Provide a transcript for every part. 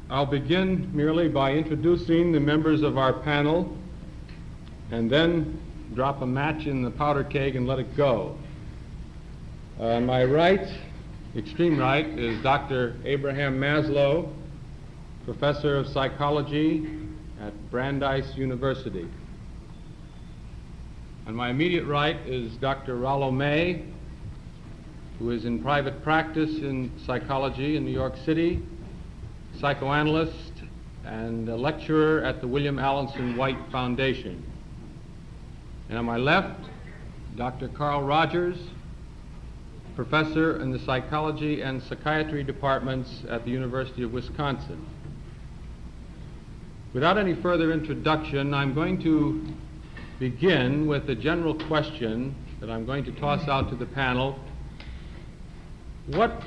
I'll begin merely by introducing the members of our panel and then drop a match in the powder keg and let it go. On my right, extreme right, is Dr. Abraham Maslow, Professor of Psychology at Brandeis University. On my immediate right is Dr. Rollo, who is in private practice in psychology in New York City, psychoanalyst and a lecturer at the William Allenson White Foundation. And on my left, Dr. Carl Rogers, professor in the psychology and psychiatry departments at the University of Wisconsin. Without any further introduction, I'm going to begin with a general question that I'm going to toss out to the panel. What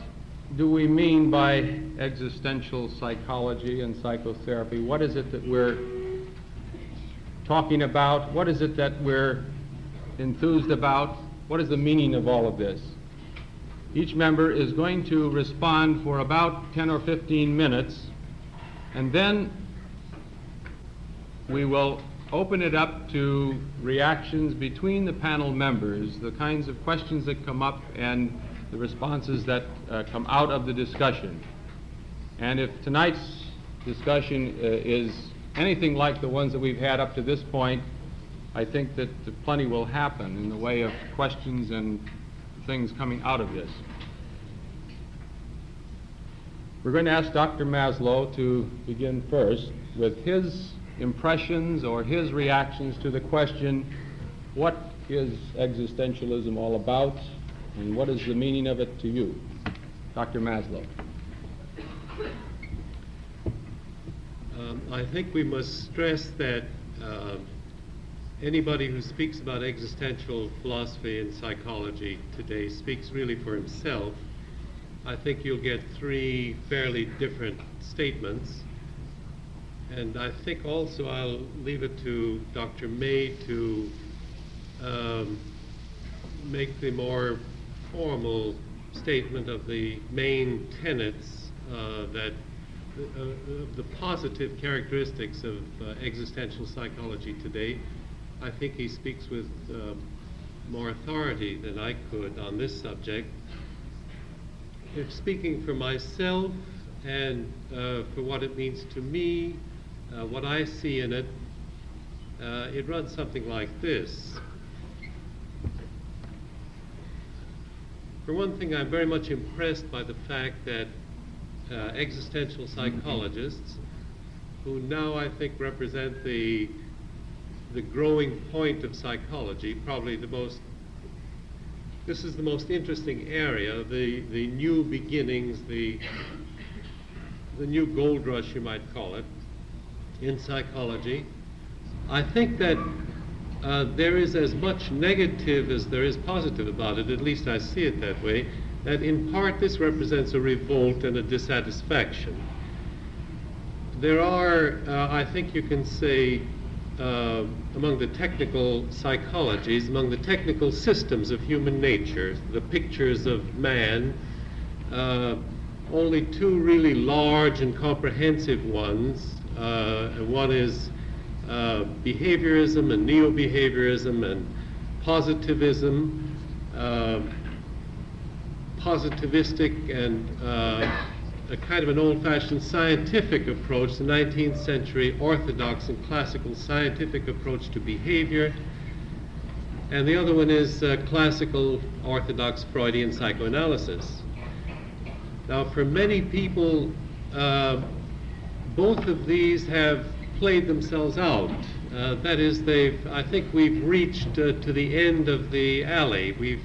do we mean by existential psychology and psychotherapy? What is it that we're talking about? What is it that we're enthused about? What is the meaning of all of this? Each member is going to respond for about 10 or 15 minutes, and then we will open it up to reactions between the panel members, the kinds of questions that come up and the responses that come out of the discussion. And if tonight's discussion is anything like the ones that we've had up to this point, I think that plenty will happen in the way of questions and things coming out of this. We're going to ask Dr. Maslow to begin first with his impressions or his reactions to the question, what is existentialism all about? And what is the meaning of it to you? Dr. Maslow. I think we must stress that anybody who speaks about existential philosophy and psychology today speaks really for himself. I think you'll get three fairly different statements. And I think also I'll leave it to Dr. May to make the more formal statement of the main tenets the positive characteristics of existential psychology today. I think he speaks with more authority than I could on this subject. If speaking for myself and for what it means to me, what I see in it, it runs something like this. For one thing, I'm very much impressed by the fact that existential psychologists, who now I think represent the growing point of psychology, probably this is the most interesting area, the new beginnings, the new gold rush, you might call it, in psychology. I think that there is as much negative as there is positive about it, at least I see it that way, that in part this represents a revolt and a dissatisfaction. There are, I think you can say, among the technical psychologies, among the technical systems of human nature, the pictures of man, only two really large and comprehensive ones. One is behaviorism and neo-behaviorism and positivism, positivistic and a kind of an old-fashioned scientific approach, the 19th century orthodox and classical scientific approach to behavior. And the other one is classical orthodox Freudian psychoanalysis. Now, for many people, both of these have played themselves out. That is, I think we've reached to the end of the alley. We've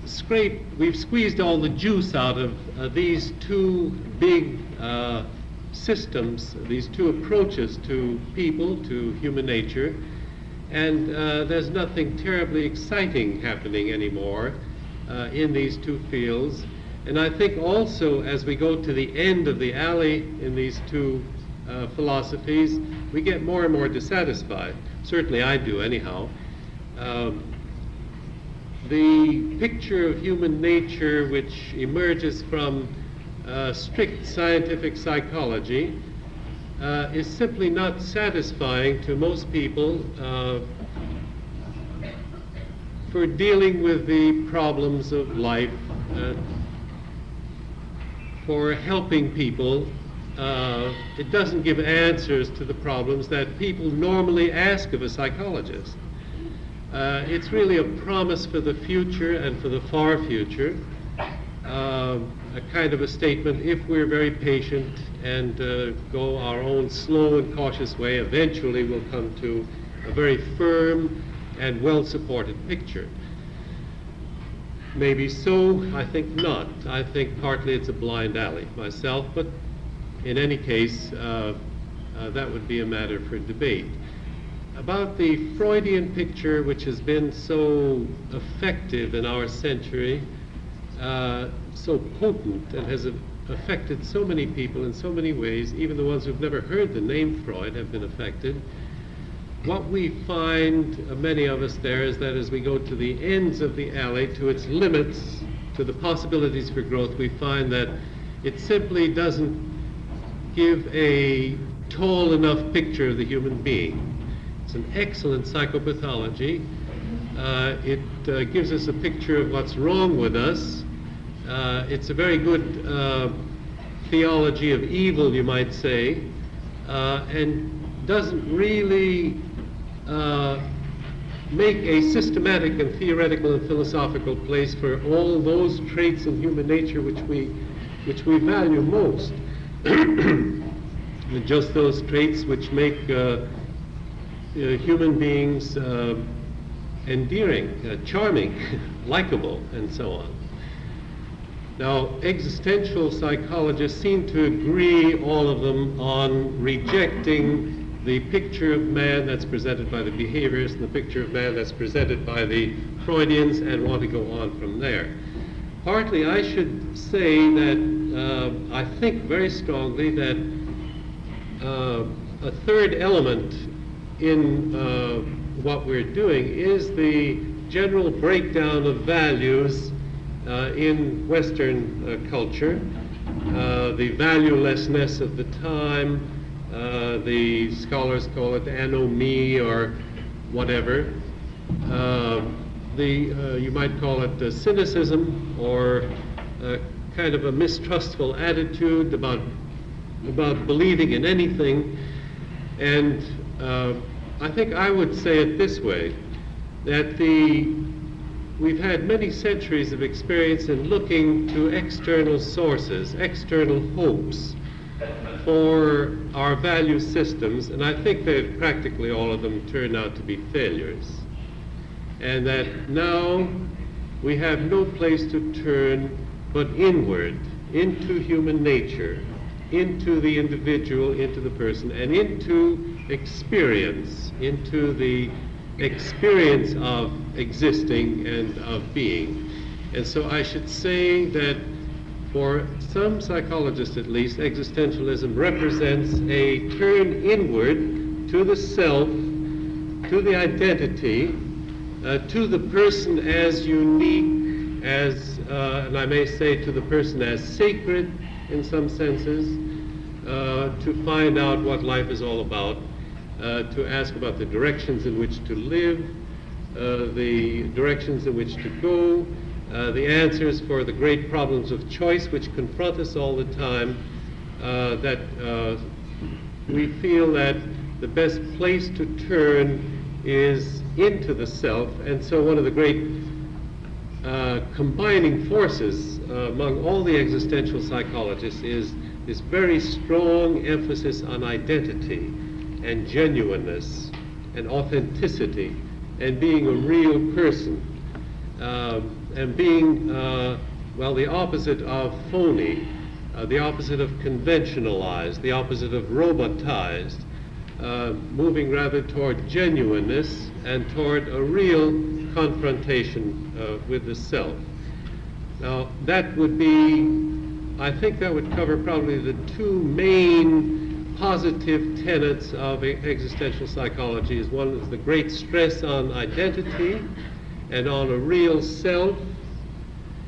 squeezed all the juice out of these two big systems, these two approaches to people, to human nature, and there's nothing terribly exciting happening anymore in these two fields. And I think also as we go to the end of the alley in these two philosophies, we get more and more dissatisfied. Certainly I do anyhow. The picture of human nature which emerges from strict scientific psychology is simply not satisfying to most people for dealing with the problems of life, for helping people. It doesn't give answers to the problems that people normally ask of a psychologist. It's really a promise for the future and for the far future, a kind of a statement: if we're very patient and go our own slow and cautious way, eventually we'll come to a very firm and well-supported picture. Maybe so, I think not. I think partly it's a blind alley myself, but in any case, that would be a matter for debate. About the Freudian picture, which has been so effective in our century, so potent, and has affected so many people in so many ways, even the ones who've never heard the name Freud have been affected. What we find, many of us there, is that as we go to the ends of the alley, to its limits, to the possibilities for growth, we find that it simply doesn't give a tall enough picture of the human being. It's an excellent psychopathology. It gives us a picture of what's wrong with us. It's a very good theology of evil, you might say, and doesn't really make a systematic and theoretical and philosophical place for all those traits in human nature which we value most. Just those traits which make human beings endearing, charming, likable, and so on. Now, existential psychologists seem to agree, all of them, on rejecting the picture of man that's presented by the behaviorists and the picture of man that's presented by the Freudians, and want to go on from there. Partly, I should say that I think very strongly that a third element in what we're doing is the general breakdown of values in Western culture, the valuelessness of the time. The scholars call it anomie or whatever. You might call it cynicism, or kind of a mistrustful attitude about believing in anything. And I think I would say it this way, that we've had many centuries of experience in looking to external sources, external hopes for our value systems, and I think that practically all of them turn out to be failures. And that now we have no place to turn but inward, into human nature, into the individual, into the person, and into experience, into the experience of existing and of being. And so I should say that for some psychologists at least, existentialism represents a turn inward to the self, to the identity, to the person as unique, as, and I may say to the person as sacred in some senses, to find out what life is all about, to ask about the directions in which to live, the directions in which to go, the answers for the great problems of choice which confront us all the time, that we feel that the best place to turn is into the self. And so one of the great combining forces among all the existential psychologists is this very strong emphasis on identity and genuineness and authenticity and being a real person. And being, well, the opposite of phony, the opposite of conventionalized, the opposite of robotized, moving rather toward genuineness and toward a real confrontation with the self. Now, that would be, I think that would cover probably the two main positive tenets of existential psychology. One is the great stress on identity and on a real self,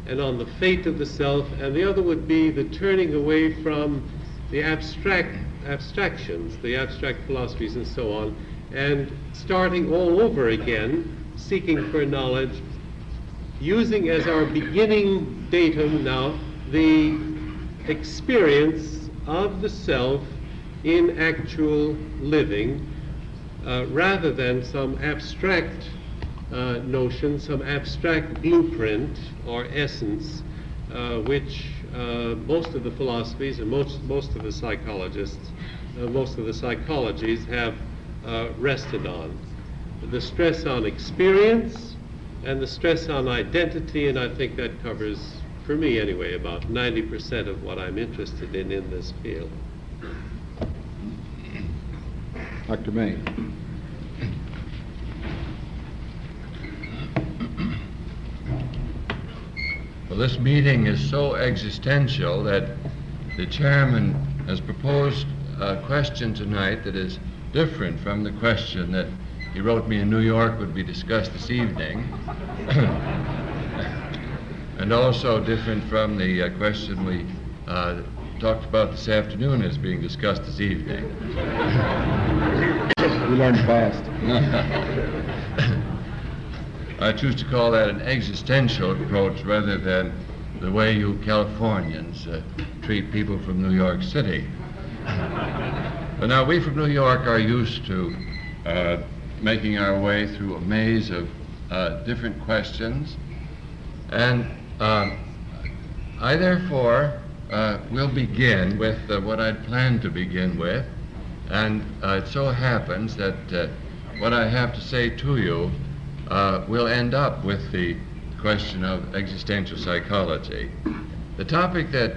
and on the fate of the self, and the other would be the turning away from the abstractions, the abstract philosophies and so on, and starting all over again, seeking for knowledge, using as our beginning datum now the experience of the self in actual living, rather than some abstract notion, some abstract blueprint or essence, which most of the philosophies and most of the psychologists, most of the psychologies have rested on. The stress on experience and the stress on identity, and I think that covers, for me anyway, about 90% of what I'm interested in this field. Dr. May. Well, this meeting is so existential that the chairman has proposed a question tonight that is different from the question that he wrote me in New York would be discussed this evening, and also different from the question we talked about this afternoon as being discussed this evening. We learned fast. I choose to call that an existential approach rather than the way you Californians treat people from New York City. But now we from New York are used to making our way through a maze of different questions, and I therefore will begin with what I'd planned to begin with, and it so happens that what I have to say to you will end up with the question of existential psychology. The topic that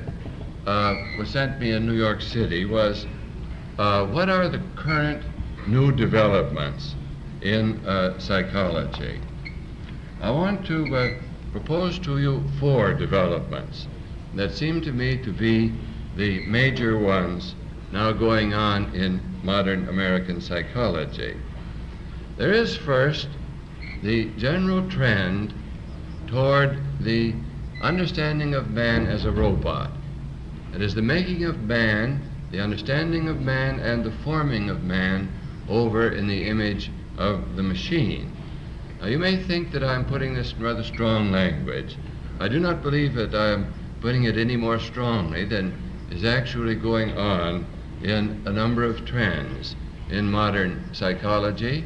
was sent me in New York City was what are the current new developments in psychology? I want to propose to you 4 developments that seem to me to be the major ones now going on in modern American psychology. There is first the general trend toward the understanding of man as a robot. It is the making of man, the understanding of man, and the forming of man over in the image of the machine. Now, you may think that I'm putting this in rather strong language. I do not believe that I am putting it any more strongly than is actually going on in a number of trends in modern psychology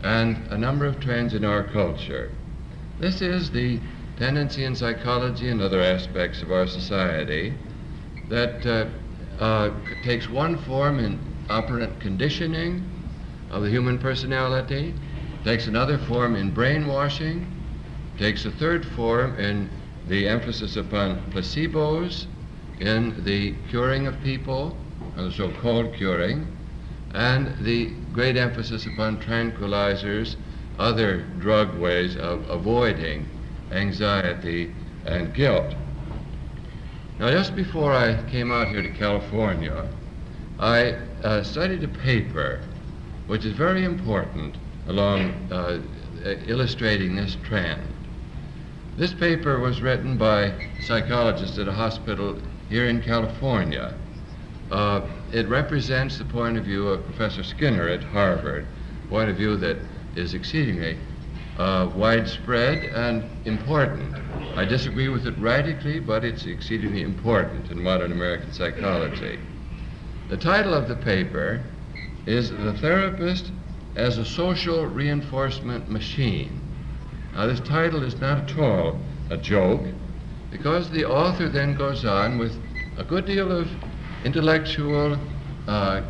and a number of trends in our culture. This is the tendency in psychology and other aspects of our society that takes one form in operant conditioning of the human personality, takes another form in brainwashing, takes a third form in the emphasis upon placebos, in the curing of people, or the so-called curing, and the great emphasis upon tranquilizers, other drug ways of avoiding anxiety and guilt. Now, just before I came out here to California, I studied a paper which is very important along illustrating this trend. This paper was written by psychologists at a hospital here in California. It represents the point of view of Professor Skinner at Harvard, a point of view that is exceedingly widespread and important. I disagree with it radically, but it's exceedingly important in modern American psychology. The title of the paper is "The Therapist as a Social Reinforcement Machine." Now, this title is not at all a joke, because the author then goes on with a good deal of intellectual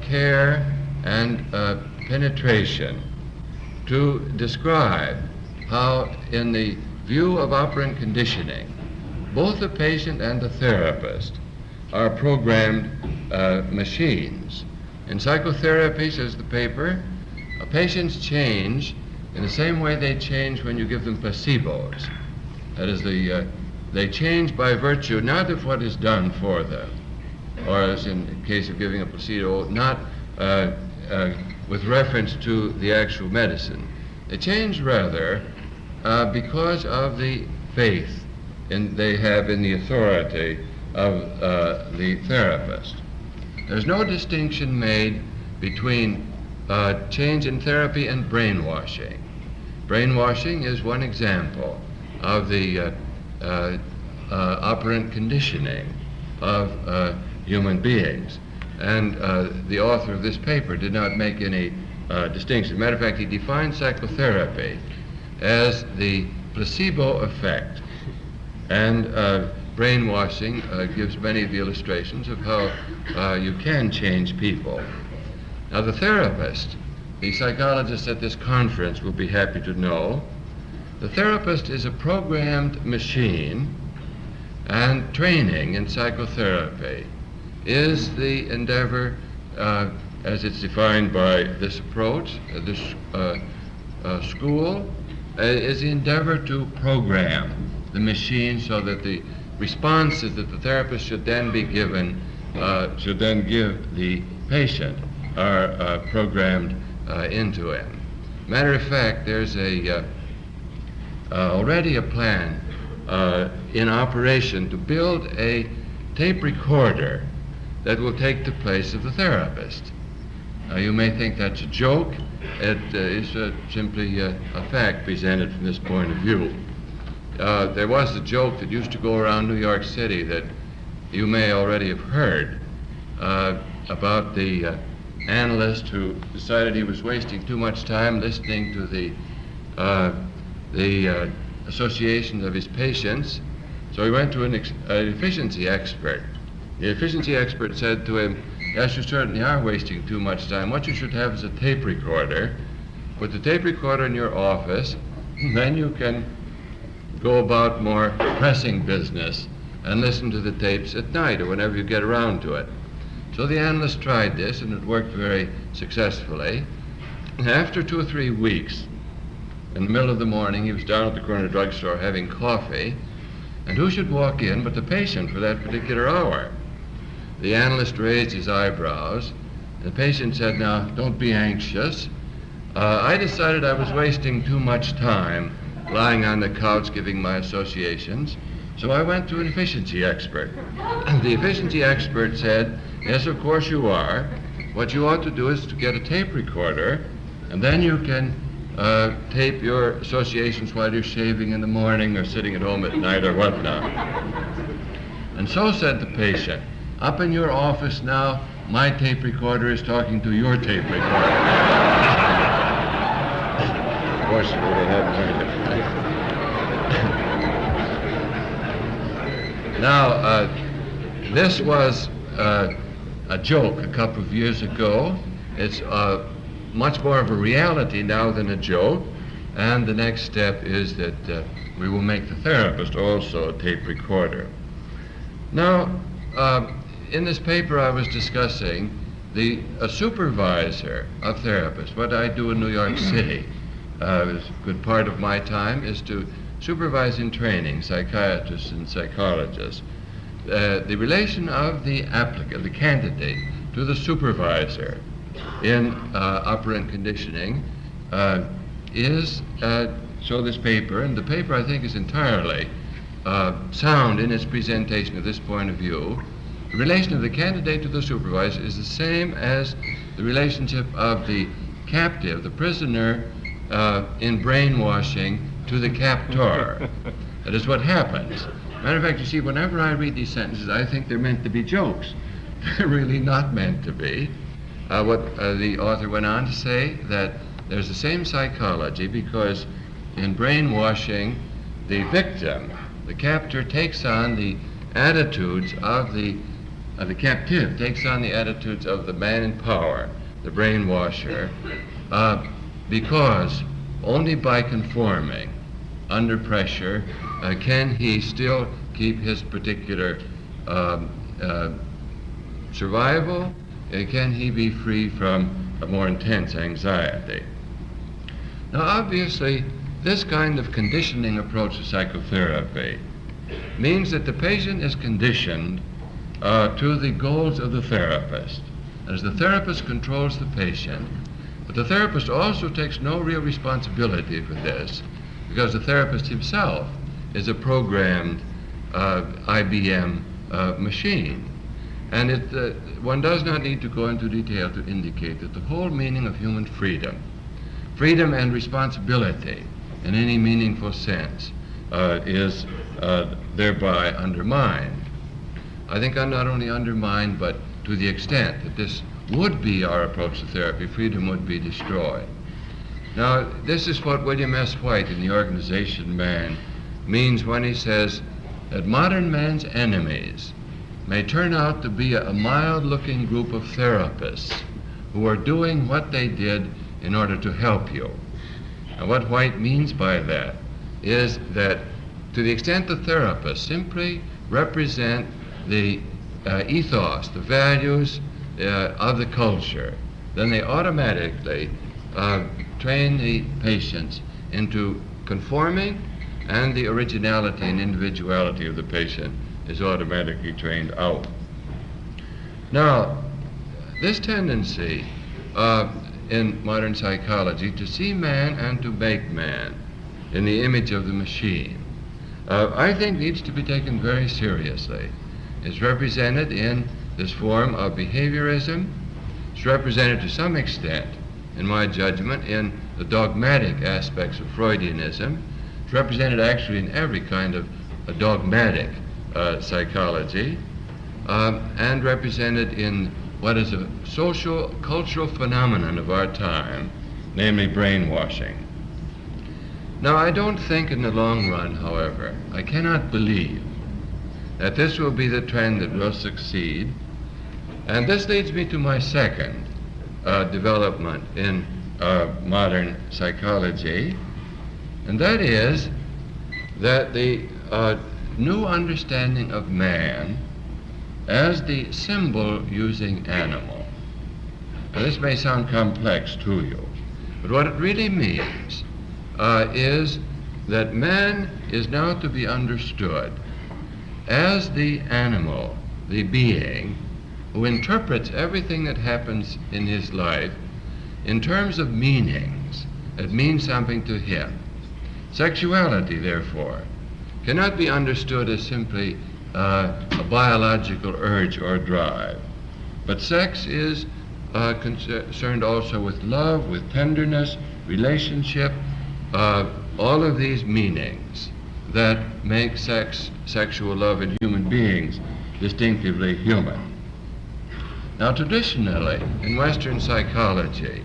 care and penetration to describe how, in the view of operant conditioning, both the patient and the therapist are programmed machines. In psychotherapy, says the paper, patients change in the same way they change when you give them placebos. That is, they change by virtue not of what is done for them, or as in the case of giving a placebo, not with reference to the actual medicine. They change rather because of the faith they have in the authority of the therapist. There's no distinction made between change in therapy and brainwashing. Brainwashing is one example of the operant conditioning of human beings. And the author of this paper did not make any distinction. Matter of fact, he defined psychotherapy as the placebo effect. And brainwashing gives many of the illustrations of how you can change people. Now, the therapist, the psychologist at this conference will be happy to know, the therapist is a programmed machine, and training in psychotherapy is the endeavor, as it's defined by this approach, this school, is the endeavor to program the machine so that the responses that the therapist should then be given, should then give the patient, are programmed into him. Matter of fact, there's already a plan in operation to build a tape recorder that will take the place of the therapist. You may think that's a joke. It is simply a fact presented from this point of view. There was a joke that used to go around New York City that you may already have heard about the analyst who decided he was wasting too much time listening to the associations of his patients, so he went to an efficiency expert. The efficiency expert said to him, "Yes, you certainly are wasting too much time. What you should have is a tape recorder. Put the tape recorder in your office, and then you can go about more pressing business and listen to the tapes at night or whenever you get around to it." So the analyst tried this, and it worked very successfully. And after 2 or 3 weeks, in the middle of the morning, he was down at the corner drugstore having coffee, and who should walk in but the patient for that particular hour? The analyst raised his eyebrows. The patient said, "Now, don't be anxious. I decided I was wasting too much time lying on the couch giving my associations, so I went to an efficiency expert." The efficiency expert said, "Yes, of course you are. What you ought to do is to get a tape recorder, and then you can tape your associations while you're shaving in the morning or sitting at home at night or whatnot." And so said the patient, "Up in your office now, my tape recorder is talking to your tape recorder." Of course, you really hadn't heard it. Now, this was a joke a couple of years ago. It's much more of a reality now than a joke, and the next step is that we will make the therapist also a tape recorder. Now, in this paper I was discussing a supervisor of therapists. What I do in New York City, a good part of my time is to supervise in training psychiatrists and psychologists. The relation of the applicant, the candidate, to the supervisor in operant conditioning is, so this paper, and the paper I think is entirely sound in its presentation at this point of view. The relation of the candidate to the supervisor is the same as the relationship of the captive, the prisoner, in brainwashing to the captor. That is what happens. Matter of fact, you see, whenever I read these sentences, I think they're meant to be jokes. They're really not meant to be. What the author went on to say, that there's the same psychology because in brainwashing, the victim, the captor, takes on the attitudes of the captive, takes on the attitudes of the man in power, the brainwasher, because only by conforming under pressure can he still keep his particular survival, can he be free from a more intense anxiety. Now obviously this kind of conditioning approach to psychotherapy means that the patient is conditioned to the goals of the therapist. As the therapist controls the patient, but the therapist also takes no real responsibility for this because the therapist himself is a programmed IBM machine. And one does not need to go into detail to indicate that the whole meaning of human freedom and responsibility in any meaningful sense, is thereby undermined. I think I'm not only undermined, but to the extent that this would be our approach to therapy, freedom would be destroyed. Now, this is what William S. White in The Organization Man means when he says that modern man's enemies may turn out to be a mild-looking group of therapists who are doing what they did in order to help you. And what White means by that is that to the extent the therapists simply represent the ethos, the values of the culture, then they automatically train the patients into conforming, and the originality and individuality of the patient is automatically trained out. Now, this tendency in modern psychology to see man and to make man in the image of the machine, I think needs to be taken very seriously. It's represented in this form of behaviorism. It's represented to some extent, in my judgment, in the dogmatic aspects of Freudianism. It's represented actually in every kind of dogmatic psychology, and represented in what is a social, cultural phenomenon of our time, namely brainwashing. Now, I don't think in the long run, however, I cannot believe that this will be the trend that will succeed. And this leads me to my second development in modern psychology, and that is that the new understanding of man as the symbol-using animal. Now, this may sound complex to you, but what it really means is that man is now to be understood as the animal, the being, who interprets everything that happens in his life in terms of meanings that mean something to him. Sexuality, therefore, cannot be understood as simply a biological urge or drive, but sex is concerned also with love, with tenderness, relationship, all of these meanings that make sexual love in human beings distinctively human. Now, traditionally, in Western psychology,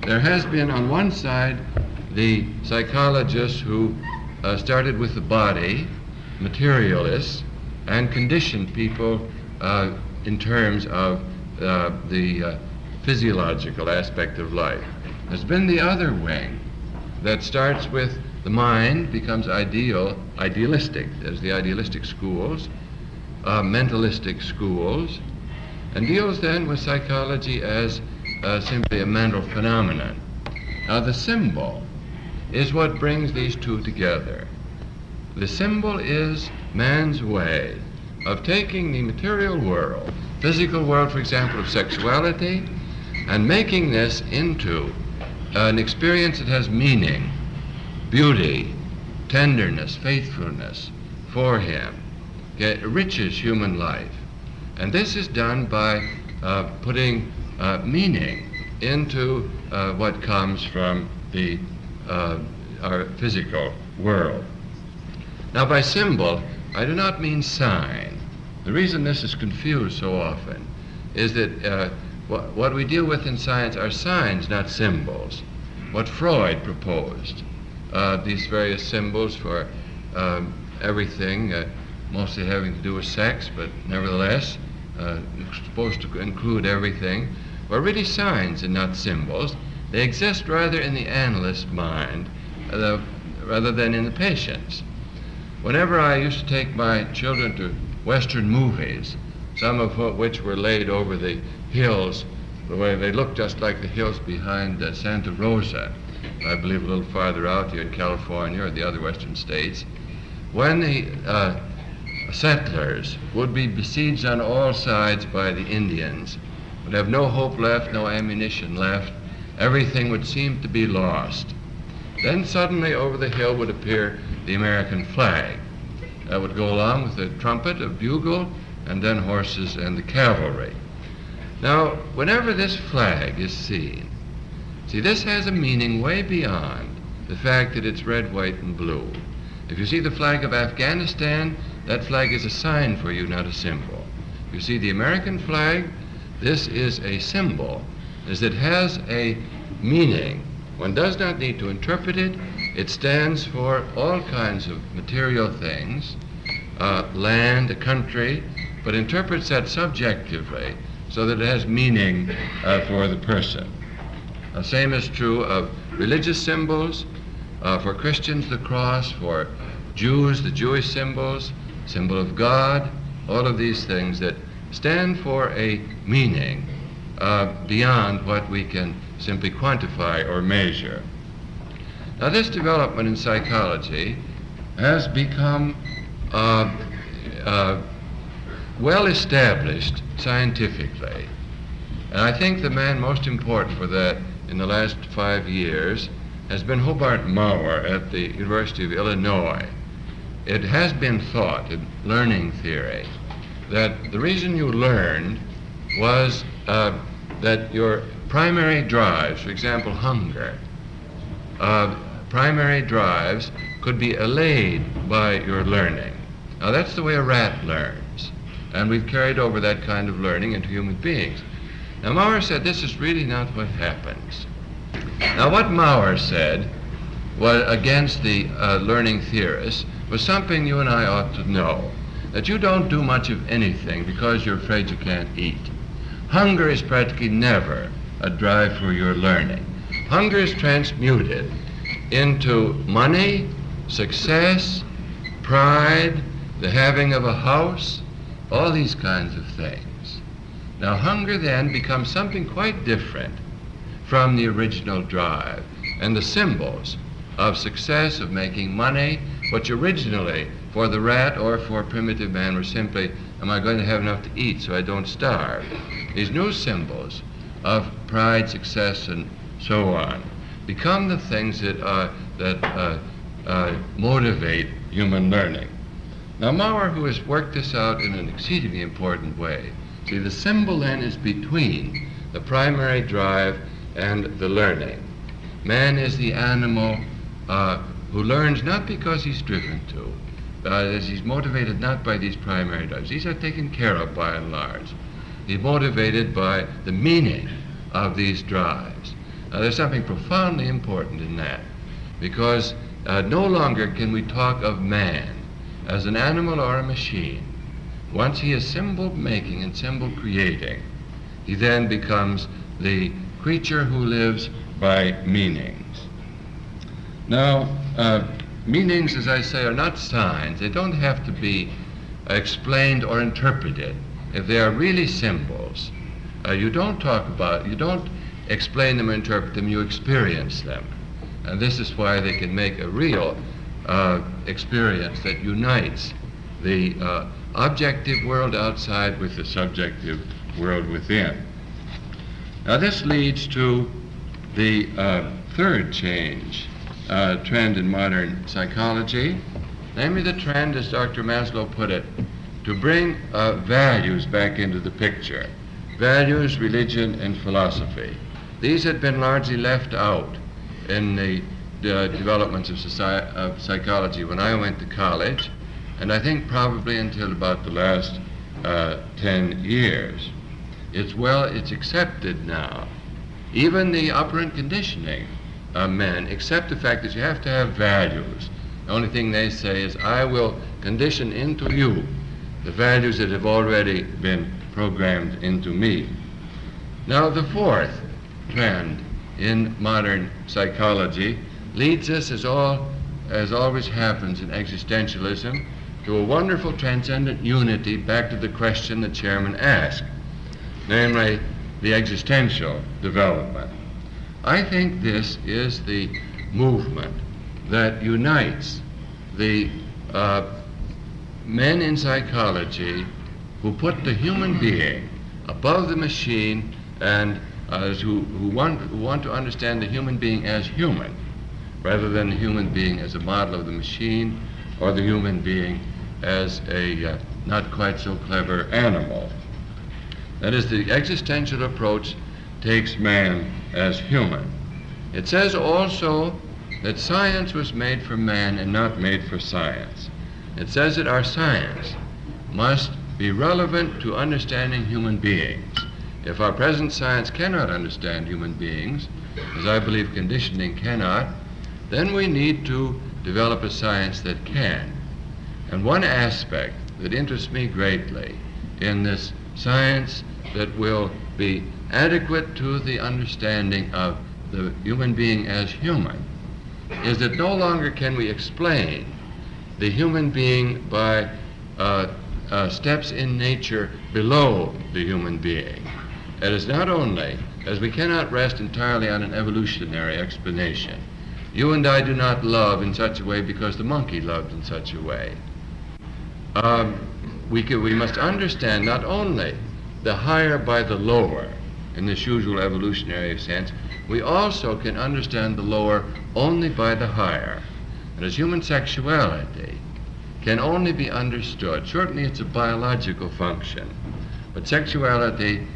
there has been on one side the psychologists who started with the body, materialists, and conditioned people in terms of the physiological aspect of life. There's been the other wing that starts with the mind, becomes idealistic. There's the idealistic schools, mentalistic schools, and deals then with psychology as simply a mental phenomenon. Now, the symbol is what brings these two together. The symbol is man's way of taking the material world, physical world, for example, of sexuality, and making this into an experience that has meaning, beauty, tenderness, faithfulness for him, enriches human life. And this is done by putting meaning into what comes from our physical world. Now, by symbol, I do not mean sign. The reason this is confused so often is that what we deal with in science are signs, not symbols. What Freud proposed, these various symbols for everything, mostly having to do with sex, but nevertheless supposed to include everything, were really signs and not symbols. They exist rather in the analyst's mind rather than in the patient's. Whenever I used to take my children to Western movies, some of which were laid over the hills, the way they looked just like the hills behind Santa Rosa, I believe a little farther out here in California or the other western states, when the settlers would be besieged on all sides by the Indians, would have no hope left, no ammunition left, everything would seem to be lost. Then suddenly over the hill would appear the American flag. that would go along with the trumpet, a bugle, and then horses and the cavalry. Now, whenever this flag is seen, see, this has a meaning way beyond the fact that it's red, white, and blue. If you see the flag of Afghanistan, that flag is a sign for you, not a symbol. If you see the American flag, this is a symbol, as it has a meaning. One does not need to interpret it. It stands for all kinds of material things, land, a country, but interprets that subjectively so that it has meaning for the person. The same is true of religious symbols. For Christians, the cross; for Jews, the Jewish symbols, symbol of God, all of these things that stand for a meaning beyond what we can simply quantify or measure. Now, this development in psychology has become well established scientifically. And I think the man most important for that in the last 5 years has been Hobart Maurer at the University of Illinois. It has been thought in learning theory that the reason you learned was that your primary drives, for example, hunger, primary drives could be allayed by your learning. Now, that's the way a rat learns, and we've carried over that kind of learning into human beings. Now, Maurer said this is really not what happens. Now, what Maurer said was against the learning theorists was something you and I ought to know, that you don't do much of anything because you're afraid you can't eat. Hunger is practically never a drive for your learning. Hunger is transmuted into money, success, pride, the having of a house, all these kinds of things. Now, hunger then becomes something quite different from the original drive, and the symbols of success, of making money, which originally for the rat or for primitive man were simply, am I going to have enough to eat so I don't starve? These new symbols of pride, success, and so on become the things that motivate human learning. Now, Maurer, who has worked this out in an exceedingly important way, see, the symbol then is between the primary drive and the learning. Man is the animal who learns not because he's driven to, as he's motivated not by these primary drives. These are taken care of by and large. He's motivated by the meaning of these drives. Now, there's something profoundly important in that, because no longer can we talk of man as an animal or a machine. Once he is symbol making and symbol creating, he then becomes the creature who lives by meanings. Now, meanings, as I say, are not signs. They don't have to be explained or interpreted. If they are really symbols, you don't explain them or interpret them, you experience them. And this is why they can make a real experience that unites the objective world outside with the subjective world within. Now, this leads to the third trend in modern psychology, namely the trend, as Dr. Maslow put it, to bring values back into the picture. Values, religion, and philosophy. These had been largely left out in the developments of psychology when I went to college, and I think probably until about the last 10 years. It's accepted now. Even the operant conditioning men accept the fact that you have to have values. The only thing they say is, I will condition into you the values that have already been programmed into me. Now, the fourth trend in modern psychology leads us, as always happens in existentialism, to a wonderful transcendent unity back to the question the chairman asked, namely the existential development. I think this is the movement that unites the men in psychology who put the human being above the machine, and who want to understand the human being as human, rather than the human being as a model of the machine, or the human being as a not quite so clever animal. That is, the existential approach takes man as human. It says also that science was made for man and not made for science. It says that our science must be relevant to understanding human beings. If our present science cannot understand human beings, as I believe conditioning cannot, then we need to develop a science that can. And one aspect that interests me greatly in this science that will be adequate to the understanding of the human being as human is that no longer can we explain the human being by steps in nature below the human being. It is not only, as we cannot rest entirely on an evolutionary explanation. You and I do not love in such a way because the monkey loved in such a way. We must understand not only the higher by the lower, in this usual evolutionary sense, we also can understand the lower only by the higher. And as human sexuality can only be understood, certainly it's a biological function, but sexuality,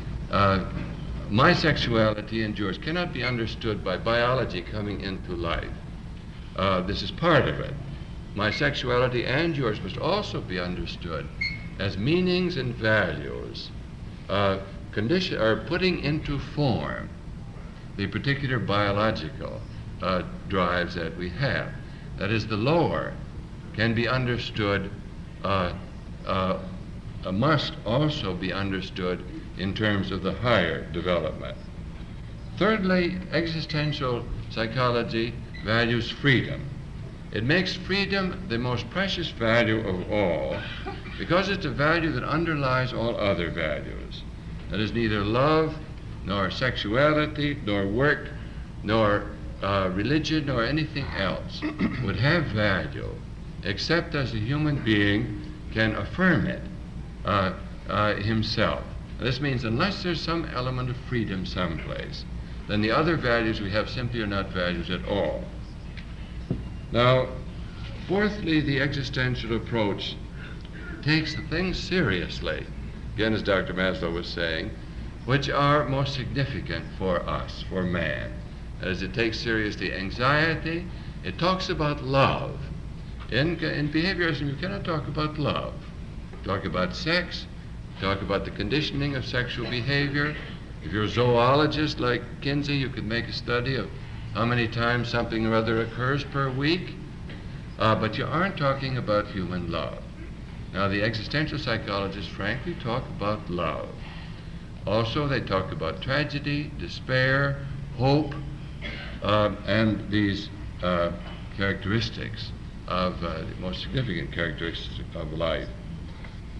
my sexuality and yours, cannot be understood by biology coming into life. This is part of it. My sexuality and yours must also be understood as meanings and values, putting into form the particular biological drives that we have. That is, the lower can be understood, must also be understood in terms of the higher development. Thirdly, existential psychology values freedom. It makes freedom the most precious value of all because it's a value that underlies all other values. That is, neither love, nor sexuality, nor work, nor religion, nor anything else would have value except as a human being can affirm it himself. This means unless there's some element of freedom someplace, then the other values we have simply are not values at all. Now, fourthly, the existential approach takes the things seriously, again as Dr. Maslow was saying, which are most significant for us, for man. As it takes seriously anxiety, it talks about love. In behaviorism, you cannot talk about love. Talk about sex, talk about the conditioning of sexual behavior. If you're a zoologist like Kinsey, you could make a study of how many times something or other occurs per week, but you aren't talking about human love. Now, the existential psychologists frankly talk about love. Also, they talk about tragedy, despair, hope, and these characteristics of the most significant characteristics of life.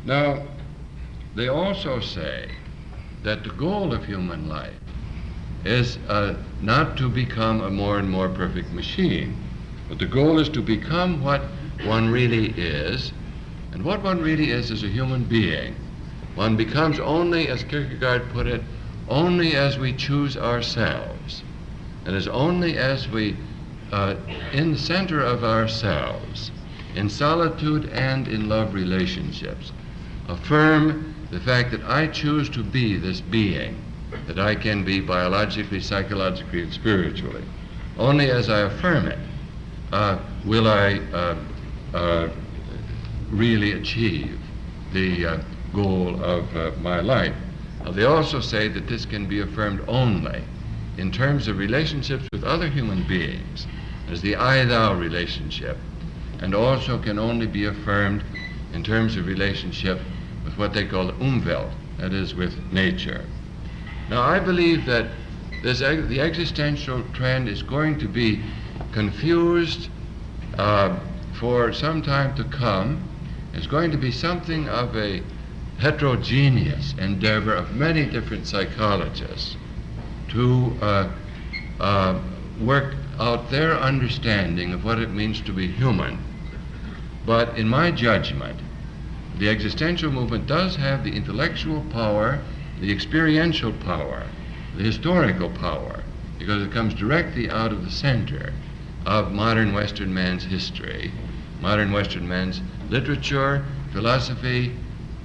Now, they also say that the goal of human life is not to become a more and more perfect machine, but the goal is to become what one really is, and what one really is a human being. One becomes only, as Kierkegaard put it, only as we choose ourselves. It is only as we, in the center of ourselves, in solitude and in love relationships, affirm the fact that I choose to be this being, that I can be biologically, psychologically, and spiritually. Only as I affirm it will I really achieve the goal of my life. Now, they also say that this can be affirmed only in terms of relationships with other human beings, as the I-thou relationship, and also can only be affirmed in terms of relationship with what they call the Umwelt, that is, with nature. Now, I believe that the existential trend is going to be confused for some time to come. It's going to be something of a heterogeneous endeavor of many different psychologists to work out their understanding of what it means to be human. But in my judgment, the existential movement does have the intellectual power, the experiential power, the historical power, because it comes directly out of the center of modern Western man's history, modern Western man's literature, philosophy,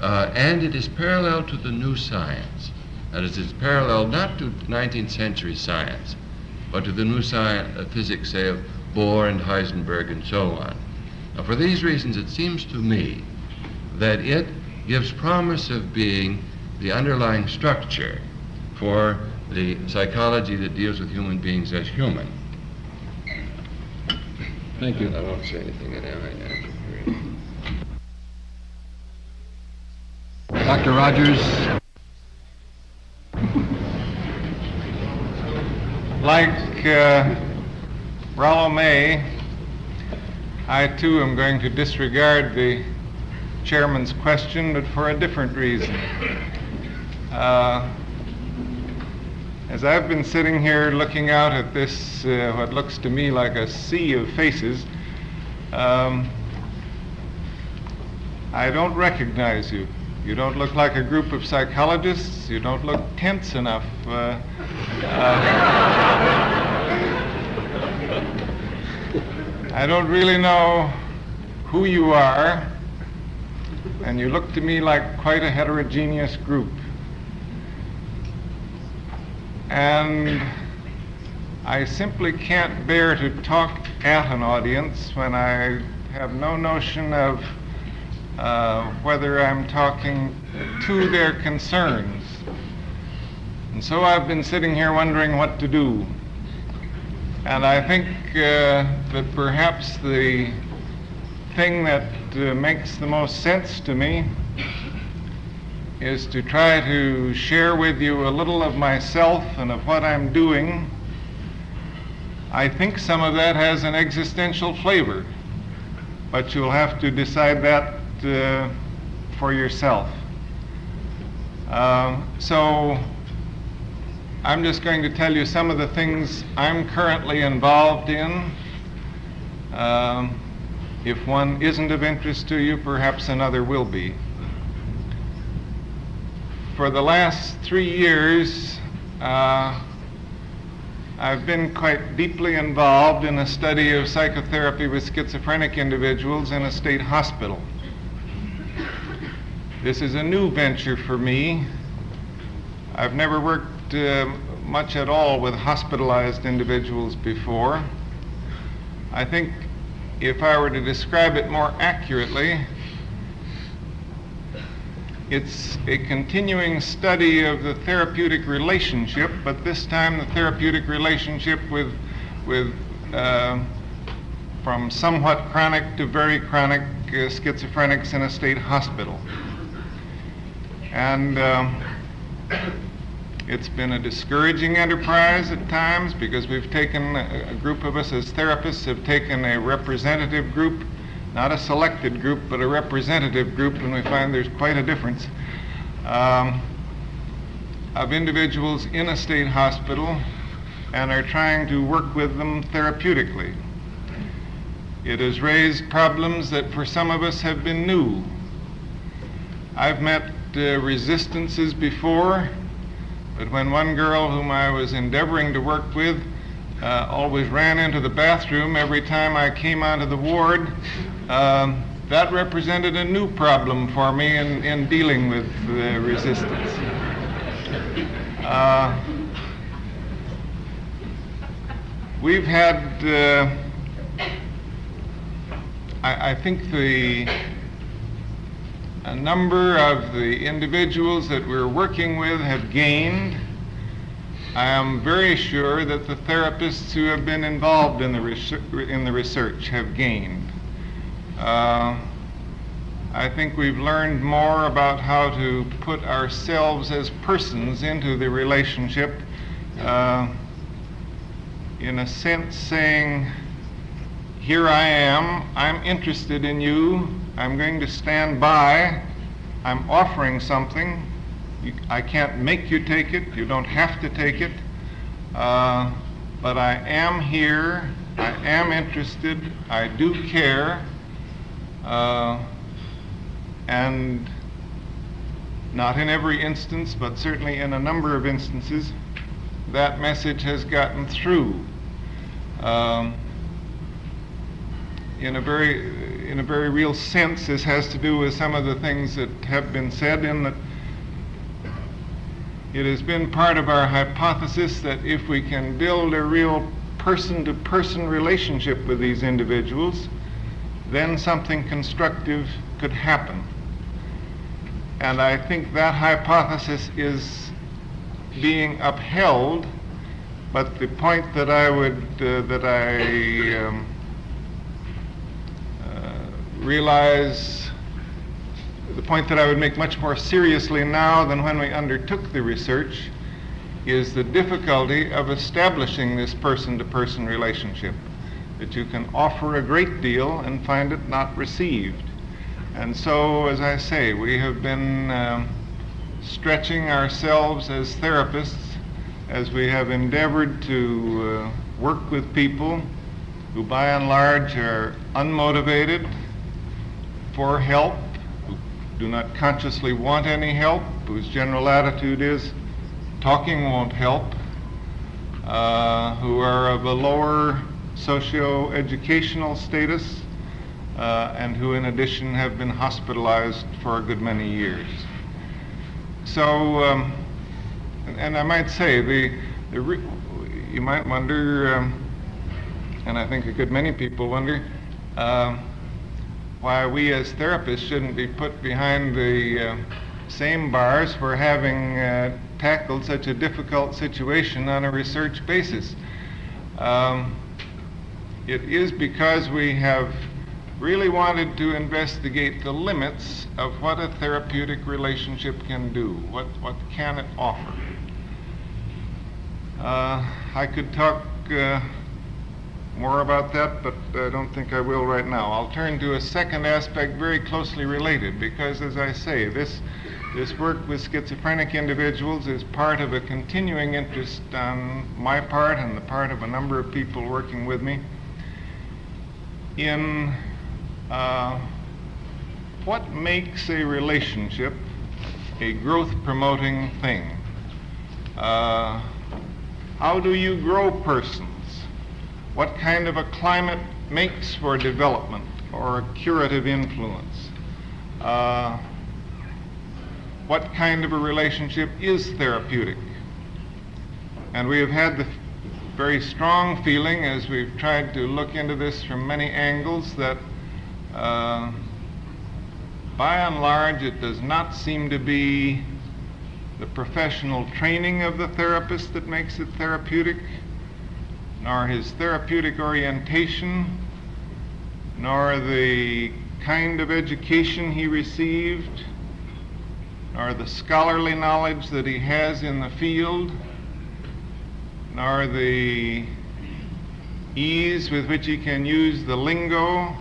and it is parallel to the new science. That is, it's parallel not to 19th century science, but to the new physics, say, of Bohr and Heisenberg and so on. Now, for these reasons, it seems to me that it gives promise of being the underlying structure for the psychology that deals with human beings as human. Thank you. I won't say anything in that. Dr. Rogers. Like Rollo May, I too am going to disregard the chairman's question, but for a different reason. As I've been sitting here looking out at this, what looks to me like a sea of faces, I don't recognize you. You don't look like a group of psychologists. You don't look tense enough. I don't really know who you are, and you look to me like quite a heterogeneous group. And I simply can't bear to talk at an audience when I have no notion of whether I'm talking to their concerns. And so I've been sitting here wondering what to do. And I think that perhaps the thing that makes the most sense to me is to try to share with you a little of myself and of what I'm doing. I think some of that has an existential flavor, but you'll have to decide that for yourself. So I'm just going to tell you some of the things I'm currently involved in. If one isn't of interest to you, perhaps another will be. For the last 3 years, I've been quite deeply involved in a study of psychotherapy with schizophrenic individuals in a state hospital. This is a new venture for me. I've never worked much at all with hospitalized individuals before. I think if I were to describe it more accurately, it's a continuing study of the therapeutic relationship, but this time the therapeutic relationship with from somewhat chronic to very chronic schizophrenics in a state hospital. And it's been a discouraging enterprise at times because we've taken, a group of us as therapists have taken a representative group, not a selected group, but a representative group, and we find there's quite a difference of individuals in a state hospital and are trying to work with them therapeutically. It has raised problems that for some of us have been new. I've met resistances before, but when one girl whom I was endeavoring to work with always ran into the bathroom every time I came onto the ward, that represented a new problem for me in dealing with resistance. We've had, I think a number of the individuals that we're working with have gained. I am very sure that the therapists who have been involved in the research have gained. I think we've learned more about how to put ourselves as persons into the relationship, in a sense saying, here I am, I'm interested in you, I'm going to stand by, I'm offering something, I can't make you take it, you don't have to take it, but I am here, I am interested, I do care, and not in every instance, but certainly in a number of instances, that message has gotten through in in a very real sense, this has to do with some of the things that have been said, in that it has been part of our hypothesis that if we can build a real person-to-person relationship with these individuals, then something constructive could happen. And I think that hypothesis is being upheld, but the point that I would, realize, the point that I would make much more seriously now than when we undertook the research, is the difficulty of establishing this person-to-person relationship, that you can offer a great deal and find it not received. And so, as I say, we have been stretching ourselves as therapists as we have endeavored to work with people who by and large are unmotivated for help, who do not consciously want any help, whose general attitude is talking won't help, who are of a lower socio-educational status, and who in addition have been hospitalized for a good many years. So, and I might say, you might wonder, and I think a good many people wonder, why we as therapists shouldn't be put behind the same bars for having tackled such a difficult situation on a research basis. It is because we have really wanted to investigate the limits of what a therapeutic relationship can do. What can it offer? I could talk more about that, but I don't think I will right now. I'll turn to a second aspect very closely related, because as I say, this work with schizophrenic individuals is part of a continuing interest on my part and the part of a number of people working with me in what makes a relationship a growth-promoting thing. How do you grow persons? What kind of a climate makes for development or a curative influence? What kind of a relationship is therapeutic? And we have had the very strong feeling, as we've tried to look into this from many angles, that by and large it does not seem to be the professional training of the therapist that makes it therapeutic, nor his therapeutic orientation, nor the kind of education he received, nor the scholarly knowledge that he has in the field, nor the ease with which he can use the lingo.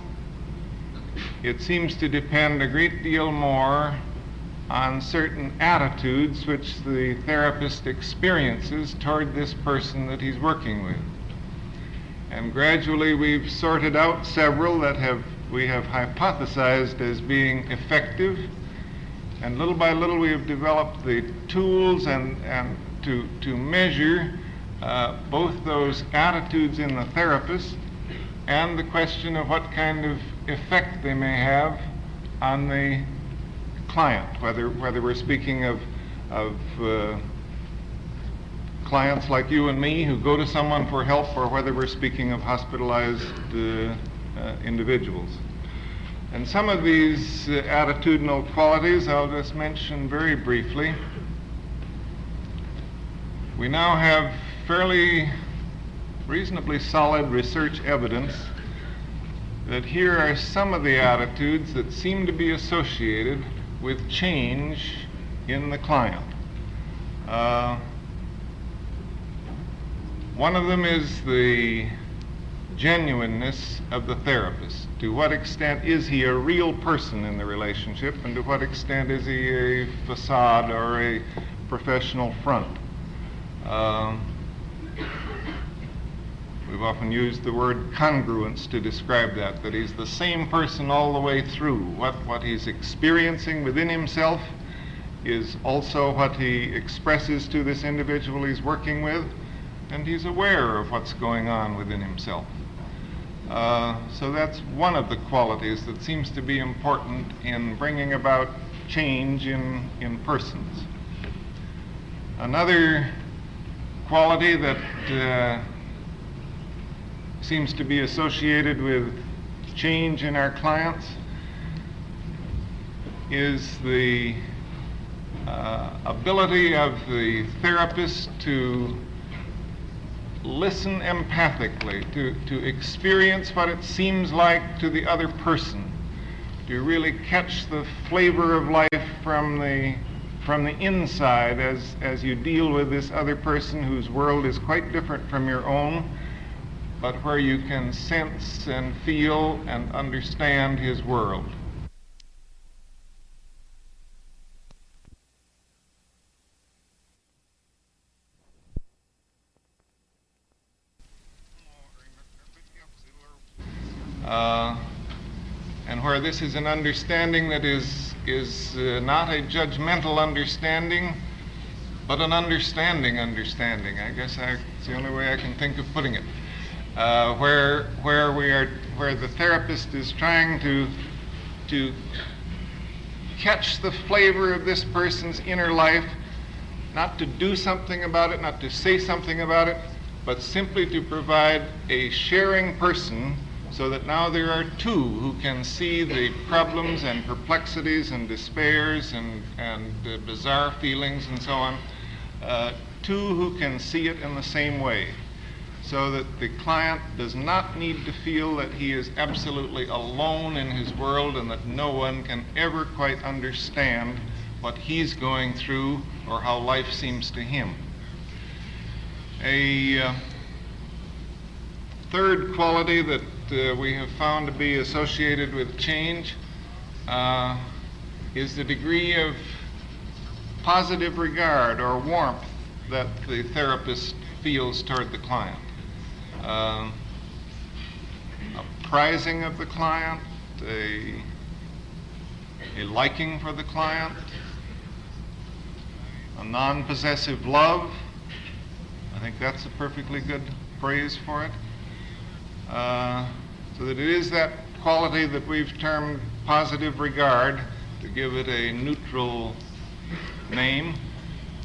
It seems to depend a great deal more on certain attitudes which the therapist experiences toward this person that he's working with. And gradually we've sorted out several that we have hypothesized as being effective, and little by little we have developed the tools and to measure both those attitudes in the therapist and the question of what kind of effect they may have on the client, whether we're speaking of clients like you and me who go to someone for help, or whether we're speaking of hospitalized individuals. And some of these attitudinal qualities I'll just mention very briefly. We now have fairly reasonably solid research evidence that here are some of the attitudes that seem to be associated with change in the client. One of them is the genuineness of the therapist. To what extent is he a real person in the relationship, and to what extent is he a facade or a professional front? We've often used the word congruence to describe that he's the same person all the way through. What he's experiencing within himself is also what he expresses to this individual he's working with, and he's aware of what's going on within himself. So that's one of the qualities that seems to be important in bringing about change in persons. Another quality that seems to be associated with change in our clients is the ability of the therapist to listen empathically, to experience what it seems like to the other person, to really catch the flavor of life from the inside as you deal with this other person whose world is quite different from your own, but where you can sense and feel and understand his world. And where this is an understanding that is not a judgmental understanding, but an understanding. I guess it's the only way I can think of putting it. Where the therapist is trying to catch the flavor of this person's inner life, not to do something about it, not to say something about it, but simply to provide a sharing person, so that now there are two who can see the problems and perplexities and despairs and bizarre feelings and so on, two who can see it in the same way, so that the client does not need to feel that he is absolutely alone in his world and that no one can ever quite understand what he's going through or how life seems to him. A third quality that we have found to be associated with change is the degree of positive regard or warmth that the therapist feels toward the client. A prizing of the client, a liking for the client, a non-possessive love. I think that's a perfectly good phrase for it. So that it is that quality that we've termed positive regard, to give it a neutral name,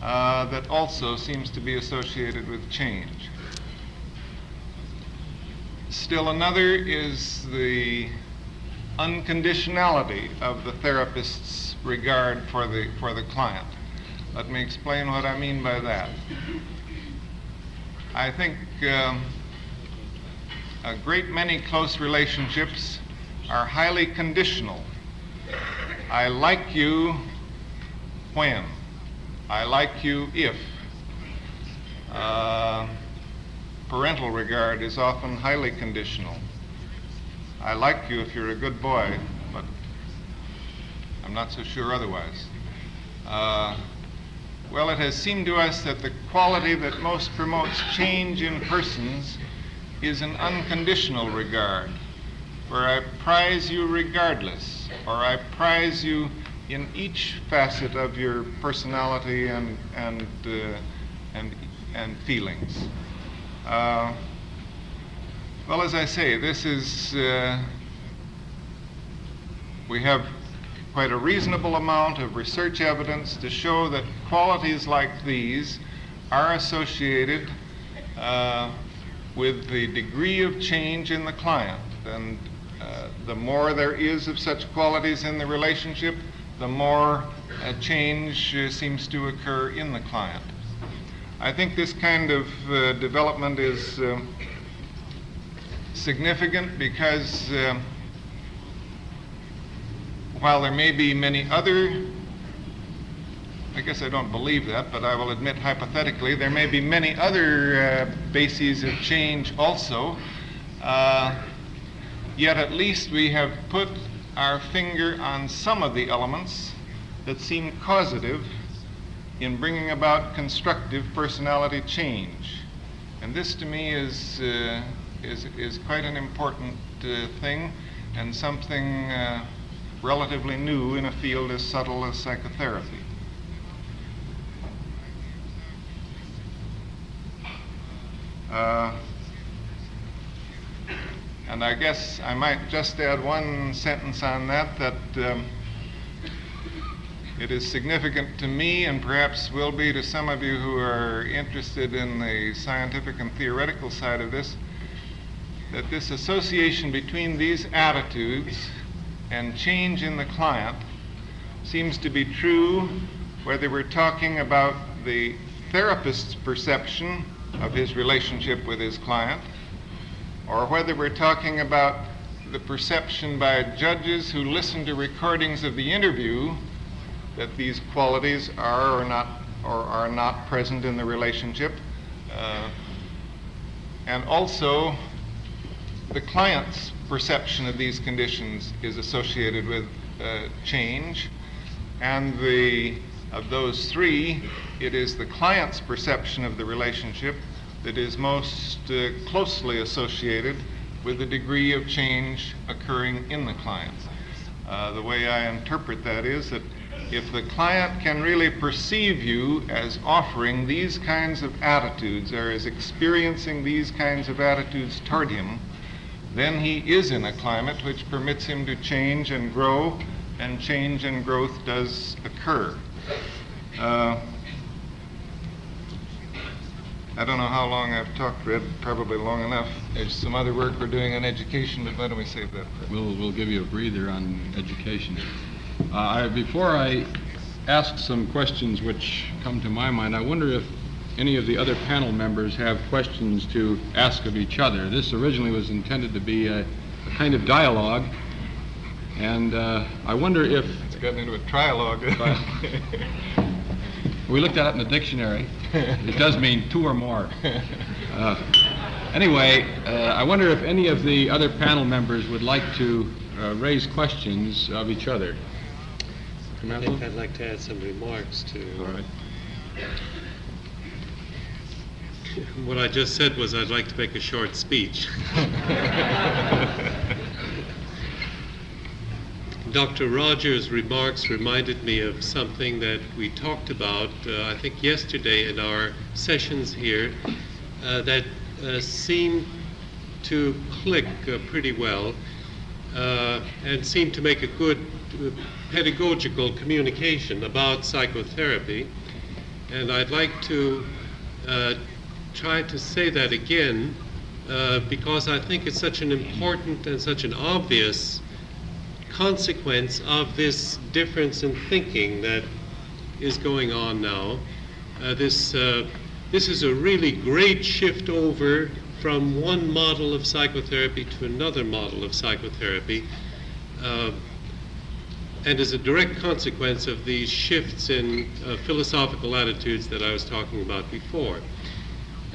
that also seems to be associated with change. Still another is the unconditionality of the therapist's regard for the client. Let me explain what I mean by that. I think a great many close relationships are highly conditional. I like you when. I like you if. Parental regard is often highly conditional. I like you if you're a good boy, but I'm not so sure otherwise. Well, it has seemed to us that the quality that most promotes change in persons is an unconditional regard, where I prize you regardless, or I prize you in each facet of your personality and feelings. Well, as I say, this is we have quite a reasonable amount of research evidence to show that qualities like these are associated with the degree of change in the client. And the more there is of such qualities in the relationship, the more change seems to occur in the client. I think this kind of development is significant because while there may be many other, I guess I don't believe that, but I will admit hypothetically, there may be many other bases of change also, yet at least we have put our finger on some of the elements that seem causative in bringing about constructive personality change. And this to me is quite an important thing, and something relatively new in a field as subtle as psychotherapy. And I guess I might just add one sentence on that, it is significant to me, and perhaps will be to some of you who are interested in the scientific and theoretical side of this, that this association between these attitudes and change in the client seems to be true whether we're talking about the therapist's perception of his relationship with his client, or whether we're talking about the perception by judges who listen to recordings of the interview that these qualities are or not present in the relationship, and also the client's perception of these conditions is associated with change, and of those three, it is the client's perception of the relationship that is most closely associated with the degree of change occurring in the client. The way I interpret that is that if the client can really perceive you as offering these kinds of attitudes or as experiencing these kinds of attitudes toward him, then he is in a climate which permits him to change and grow, and change and growth does occur. I don't know how long I've talked, Red, probably long enough. There's some other work we're doing on education, but why don't we save that? We'll give you a breather on education. Before I ask some questions which come to my mind, I wonder if any of the other panel members have questions to ask of each other. This originally was intended to be a kind of dialogue, and I wonder if... It's gotten into a trialogue. We looked at it in the dictionary. It does mean two or more. Anyway, I wonder if any of the other panel members would like to raise questions of each other. I think I'd like to add some remarks to... All right. What I just said was I'd like to make a short speech. Dr. Rogers' remarks reminded me of something that we talked about, I think yesterday in our sessions here, that seemed to click pretty well and seemed to make a good pedagogical communication about psychotherapy. And I'd like to try to say that again because I think it's such an important and such an obvious consequence of this difference in thinking that is going on now. This is a really great shift over from one model of psychotherapy to another model of psychotherapy, and is a direct consequence of these shifts in philosophical attitudes that I was talking about before.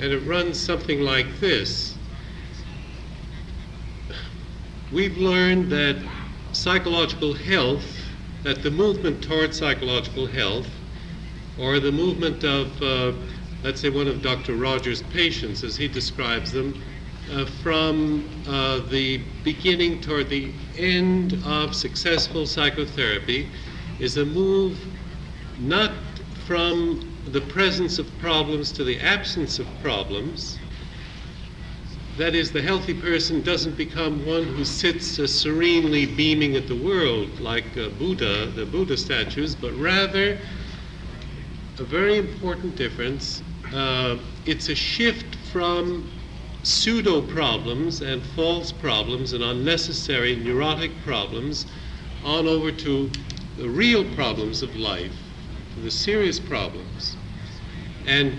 And it runs something like this. We've learned that psychological health, that the movement toward psychological health, or the movement of, let's say, one of Dr. Rogers' patients, as he describes them, from the beginning toward the end of successful psychotherapy, is a move not from the presence of problems to the absence of problems. That is, the healthy person doesn't become one who sits serenely beaming at the world like Buddha, the Buddha statues, but rather a very important difference. It's a shift from pseudo problems and false problems and unnecessary neurotic problems on over to the real problems of life, to the serious problems. And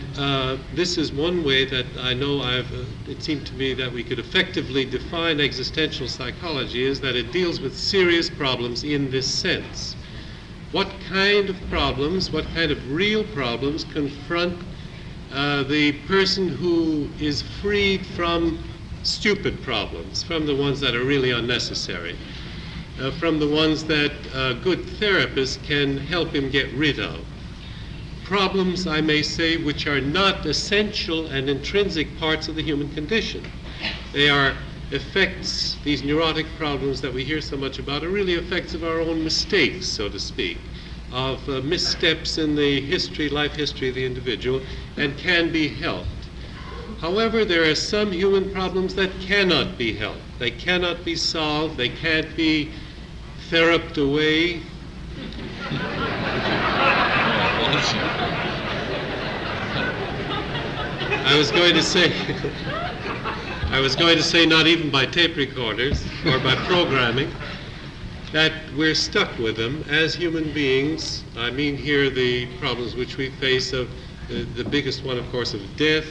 this is one way that I know it seemed to me that we could effectively define existential psychology, is that it deals with serious problems in this sense. What kind of problems, what kind of real problems confront the person who is freed from stupid problems, from the ones that are really unnecessary, from the ones that a good therapist can help him get rid of? Problems, I may say, which are not essential and intrinsic parts of the human condition. They are effects, these neurotic problems that we hear so much about are really effects of our own mistakes, so to speak, of missteps in the life history of the individual, and can be helped. However, there are some human problems that cannot be helped. They cannot be solved. They can't be theraped away. I was going to say not even by tape recorders or by programming, that we're stuck with them as human beings. I mean here the problems which we face of the biggest one, of course, of death,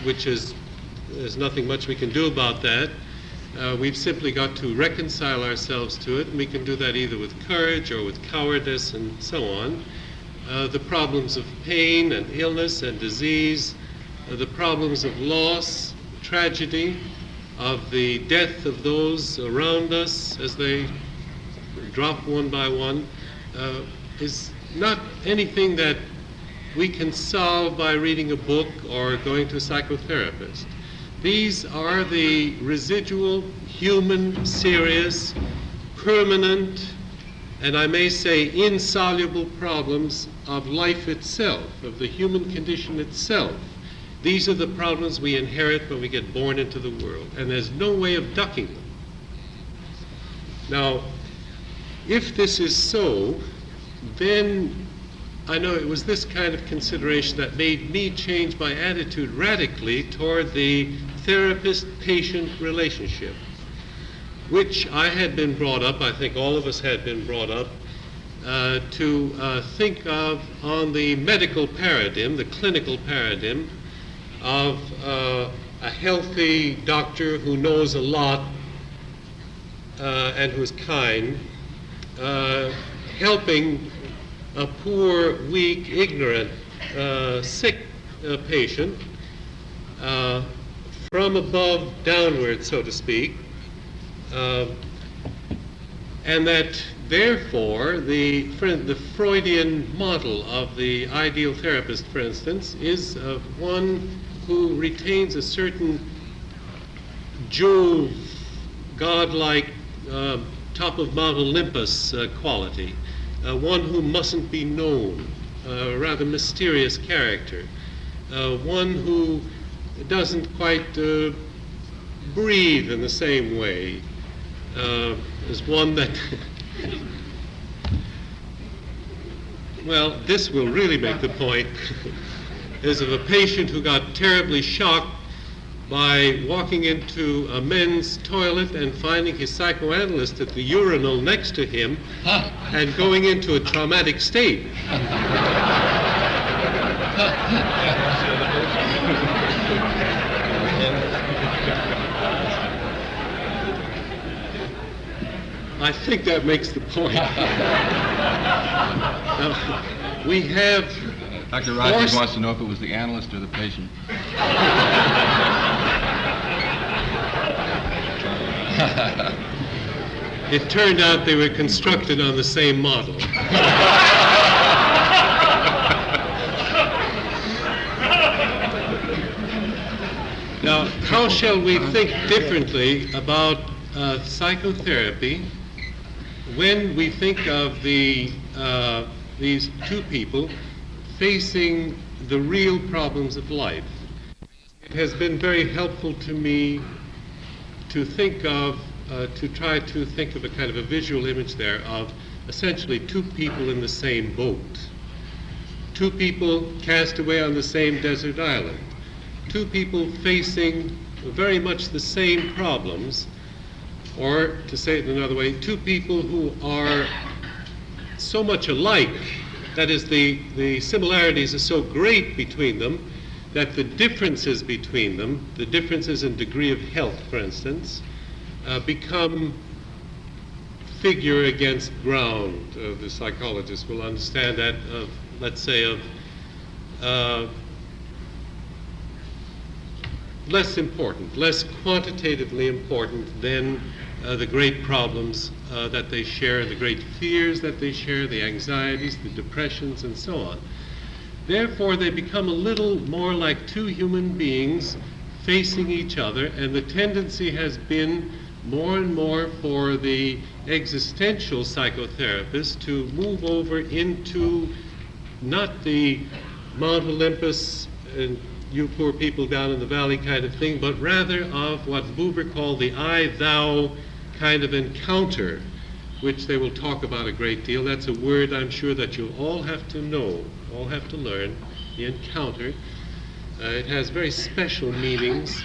which is there's nothing much we can do about that. We've simply got to reconcile ourselves to it, and we can do that either with courage or with cowardice and so on. The problems of pain and illness and disease, the problems of loss, tragedy, of the death of those around us as they drop one by one, is not anything that we can solve by reading a book or going to a psychotherapist. These are the residual, human, serious, permanent, and I may say insoluble problems of life itself, of the human condition itself. These are the problems we inherit when we get born into the world, and there's no way of ducking them. Now, if this is so, then I know it was this kind of consideration that made me change my attitude radically toward the therapist-patient relationship, which I had been brought up, I think all of us had been brought up, to think of on the medical paradigm, the clinical paradigm, of a healthy doctor who knows a lot and who's kind, helping a poor, weak, ignorant, sick patient from above downward, so to speak, and that therefore the Freudian model of the ideal therapist, for instance, is one who retains a certain Jove, godlike, top of Mount Olympus quality, one who mustn't be known, a rather mysterious character, one who doesn't quite breathe in the same way as one that well, this will really make the point, is of a patient who got terribly shocked by walking into a men's toilet and finding his psychoanalyst at the urinal next to him and going into a traumatic state. I think that makes the point. We have... Dr. Rogers wants to know if it was the analyst or the patient. It turned out they were constructed on the same model. Now, how shall we think differently about psychotherapy when we think of these two people facing the real problems of life? It has been very helpful to me to think of, to try to think of a kind of a visual image there of essentially two people in the same boat. Two people cast away on the same desert island. Two people facing very much the same problems, or to say it another way, two people who are so much alike, that is, the similarities are so great between them that the differences between them, the differences in degree of health, for instance, become figure against ground. The psychologist will understand that of, let's say, of less important, less quantitatively important than the great problems that they share, the great fears that they share, the anxieties, the depressions, and so on. Therefore, they become a little more like two human beings facing each other, and the tendency has been more and more for the existential psychotherapist to move over into not the Mount Olympus you poor people down in the valley kind of thing, but rather of what Buber called the I-thou kind of encounter, which they will talk about a great deal. That's a word I'm sure that you'll all have to know, all have to learn, the encounter. It has very special meanings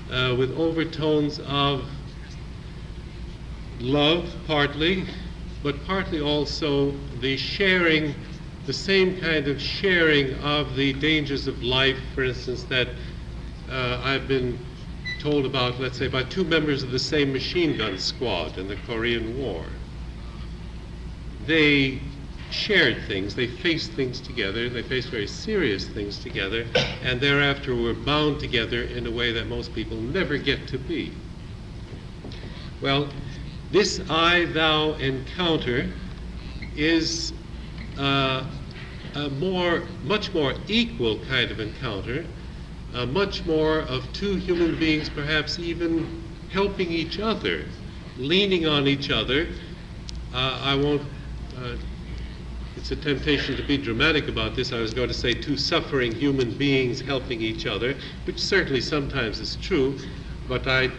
with overtones of love partly, but partly also the sharing, the same kind of sharing of the dangers of life, for instance, that I've been told about, let's say, by two members of the same machine gun squad in the Korean War. They shared things, they faced things together, they faced very serious things together, and thereafter were bound together in a way that most people never get to be. Well, this I-thou encounter is a much more equal kind of encounter, much more of two human beings perhaps even helping each other, leaning on each other. I won't, it's a temptation to be dramatic about this. I was going to say two suffering human beings helping each other, which certainly sometimes is true, but I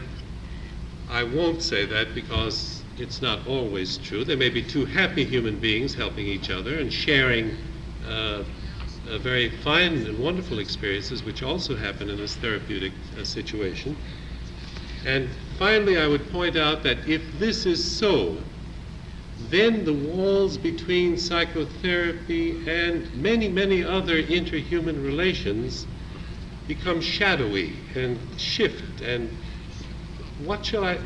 won't say that because it's not always true. There may be two happy human beings helping each other and sharing very fine and wonderful experiences, which also happen in this therapeutic situation. And finally, I would point out that if this is so, then the walls between psychotherapy and many, many other interhuman relations become shadowy and shift. And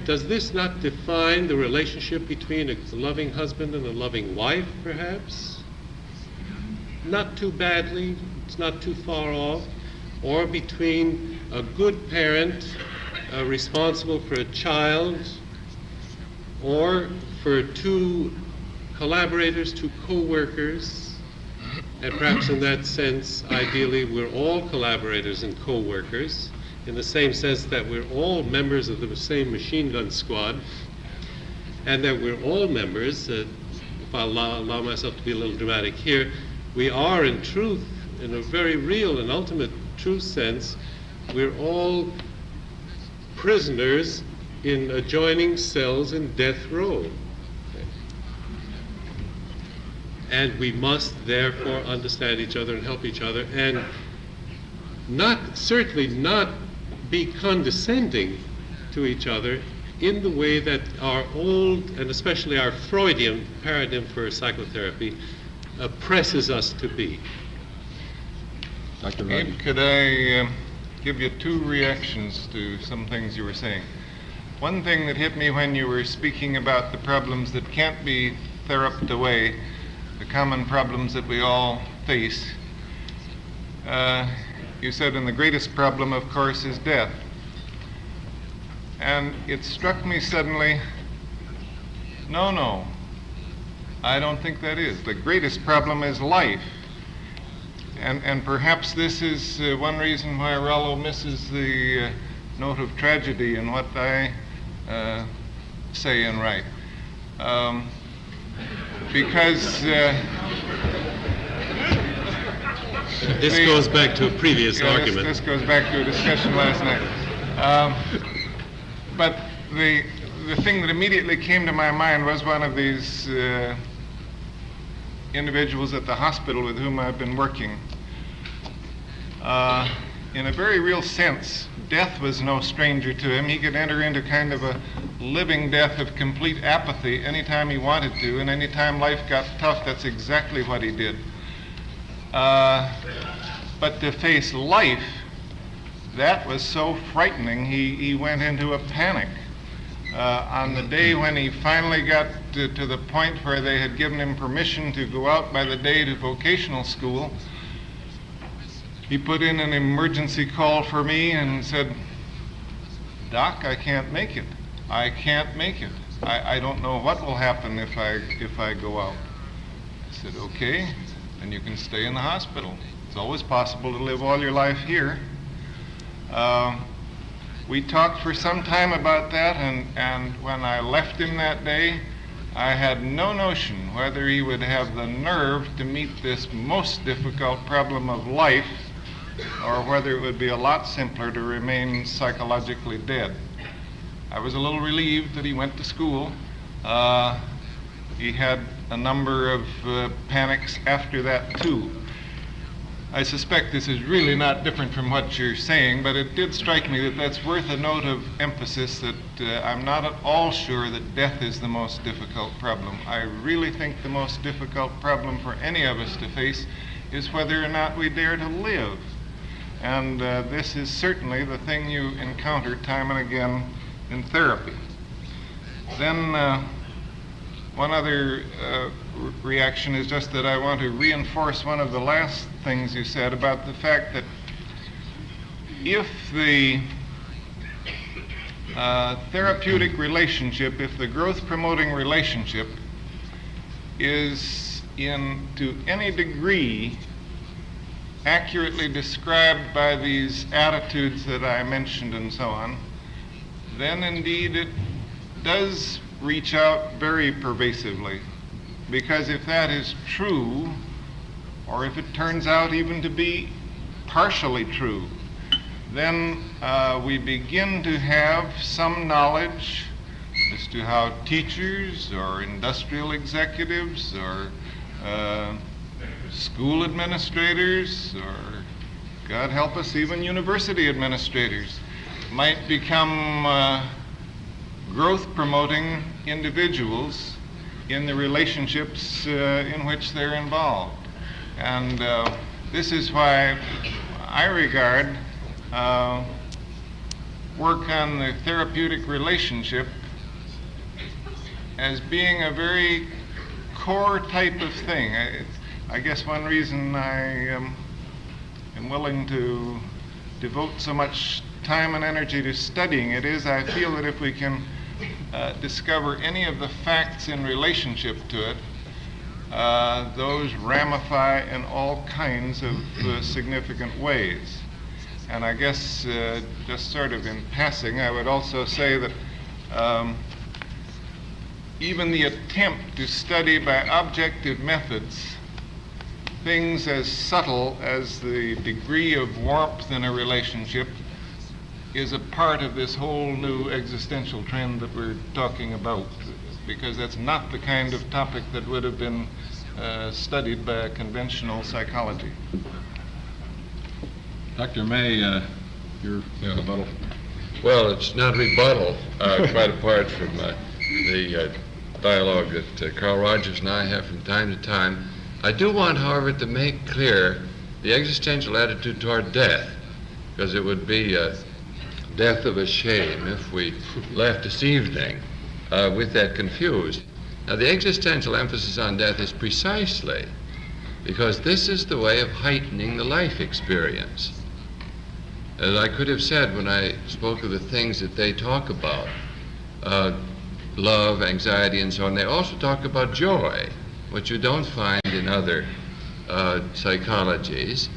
does this not define the relationship between a loving husband and a loving wife, perhaps? Not too badly, it's not too far off. Or between a good parent responsible for a child, or for two collaborators, two co-workers, and perhaps in that sense, ideally, we're all collaborators and co-workers, in the same sense that we're all members of the same machine gun squad, and that we're all members, if I'll allow myself to be a little dramatic here, we are in truth, in a very real and ultimate true sense, we're all prisoners in adjoining cells in death row. And we must therefore understand each other and help each other, and certainly not be condescending to each other in the way that our old, and especially our Freudian paradigm for psychotherapy, presses us to be. Dr. Abe, could I give you two reactions to some things you were saying? One thing that hit me when you were speaking about the problems that can't be theraped away, the common problems that we all face, you said, and the greatest problem, of course, is death. And it struck me suddenly, no, I don't think that is. The greatest problem is life. And perhaps this is one reason why Rollo misses the note of tragedy in what I say and write. Because this goes back to a previous argument. This goes back to a discussion last night. But the thing that immediately came to my mind was one of these individuals at the hospital with whom I've been working. In a very real sense, death was no stranger to him. He could enter into kind of a living death of complete apathy anytime he wanted to, and anytime life got tough, that's exactly what he did. But to face life, that was so frightening, he went into a panic. On the day when he finally got to the point where they had given him permission to go out by the day to vocational school, he put in an emergency call for me and said, "Doc, I can't make it. I can't make it. I don't know what will happen if I go out." I said, "Okay, then you can stay in the hospital. It's always possible to live all your life here." We talked for some time about that, and when I left him that day, I had no notion whether he would have the nerve to meet this most difficult problem of life or whether it would be a lot simpler to remain psychologically dead. I was a little relieved that he went to school. He had a number of panics after that too. I suspect this is really not different from what you're saying, but it did strike me that that's worth a note of emphasis, that I'm not at all sure that death is the most difficult problem. I really think the most difficult problem for any of us to face is whether or not we dare to live. And this is certainly the thing you encounter time and again in therapy. Then one other reaction is just that I want to reinforce one of the last things you said about the fact that if the therapeutic relationship, if the growth-promoting relationship is to any degree accurately described by these attitudes that I mentioned and so on, then indeed it does reach out very pervasively. Because if that is true, or if it turns out even to be partially true, then we begin to have some knowledge as to how teachers or industrial executives or school administrators, or God help us, even university administrators might become growth-promoting individuals in the relationships in which they're involved. And this is why I regard work on the therapeutic relationship as being a very core type of thing. I guess one reason I am willing to devote so much time and energy to studying it is I feel that if we can discover any of the facts in relationship to it, those ramify in all kinds of significant ways. And I guess just sort of in passing, I would also say that even the attempt to study by objective methods things as subtle as the degree of warmth in a relationship is a part of this whole new existential trend that we're talking about, because that's not the kind of topic that would have been studied by a conventional psychology. Dr. May, your rebuttal. Well, it's not a rebuttal, quite apart from the dialogue that Carl Rogers and I have from time to time. I do want, however, to make clear the existential attitude toward death, because it would be a death of a shame if we left this evening with that confused. Now, the existential emphasis on death is precisely because this is the way of heightening the life experience. As I could have said when I spoke of the things that they talk about, love, anxiety, and so on, they also talk about joy, which you don't find in other psychologies.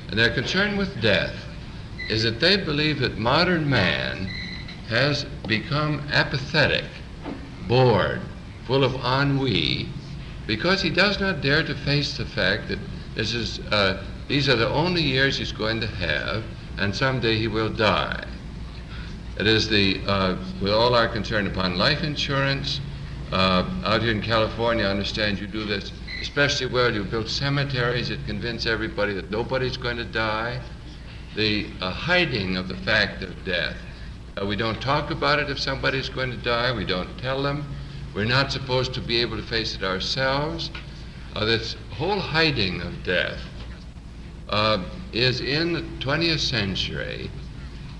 And their concern with death is that they believe that modern man has become apathetic, bored, full of ennui, because he does not dare to face the fact that these are the only years he's going to have, and someday he will die. It is with all our concern upon life insurance, out here in California, I understand you do this especially well. You build cemeteries that convince everybody that nobody's going to die. The hiding of the fact of death. We don't talk about it if somebody's going to die. We don't tell them. We're not supposed to be able to face it ourselves. This whole hiding of death is in the 20th century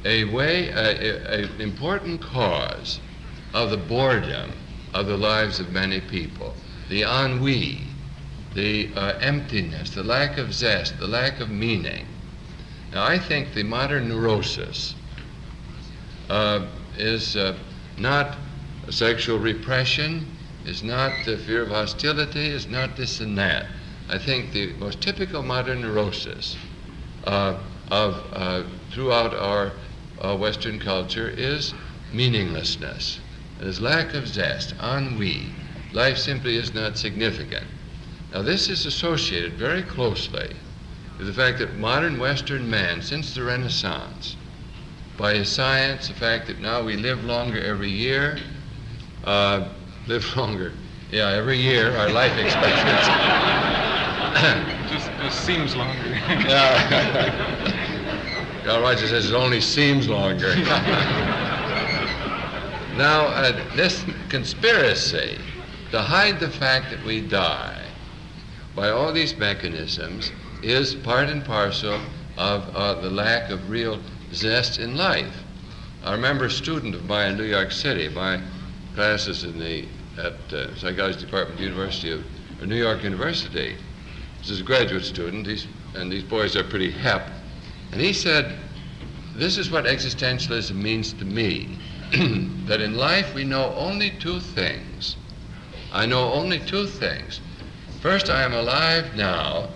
an important cause of the boredom of the lives of many people, the ennui, the emptiness, the lack of zest, the lack of meaning. Now, I think the modern neurosis is not sexual repression, is not the fear of hostility, is not this and that. I think the most typical modern neurosis throughout our Western culture is meaninglessness. There's lack of zest, ennui. Life simply is not significant. Now, this is associated very closely is the fact that modern Western man, since the Renaissance, by his science, the fact that now we live longer every year, every year, our life expectancy. Just seems longer. Carl Rogers says it only seems longer. Now, this conspiracy to hide the fact that we die by all these mechanisms is part and parcel of the lack of real zest in life. I remember a student of mine in New York City, my classes at psychology department of New York University. This is a graduate student, and these boys are pretty hep. And he said, this is what existentialism means to me, that in life we know only two things. I know only two things. First, I am alive now.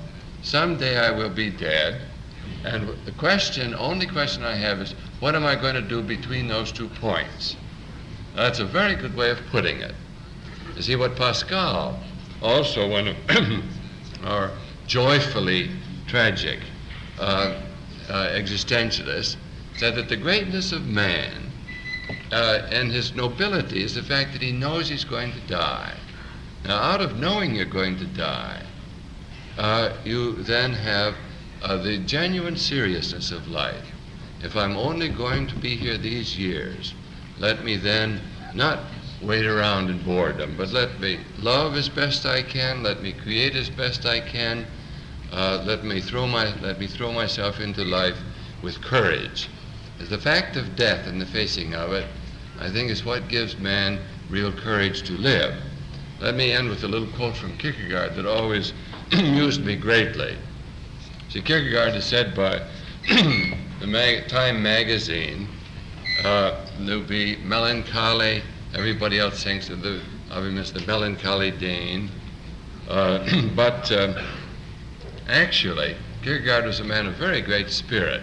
Someday I will be dead. And the only question I have is, what am I going to do between those 2 points? Now, that's a very good way of putting it. You see, what Pascal, also one of our joyfully tragic existentialists, said that the greatness of man and his nobility is the fact that he knows he's going to die. Now, out of knowing you're going to die, you then have the genuine seriousness of life. If I'm only going to be here these years, let me then not wait around in boredom, but let me love as best I can, let me create as best I can, let me throw myself into life with courage. The fact of death and the facing of it, I think, is what gives man real courage to live. Let me end with a little quote from Kierkegaard that always amused me greatly. See, Kierkegaard is said by the Time magazine to be melancholy. Everybody else thinks of him as the melancholy Dane. But actually, Kierkegaard was a man of very great spirit.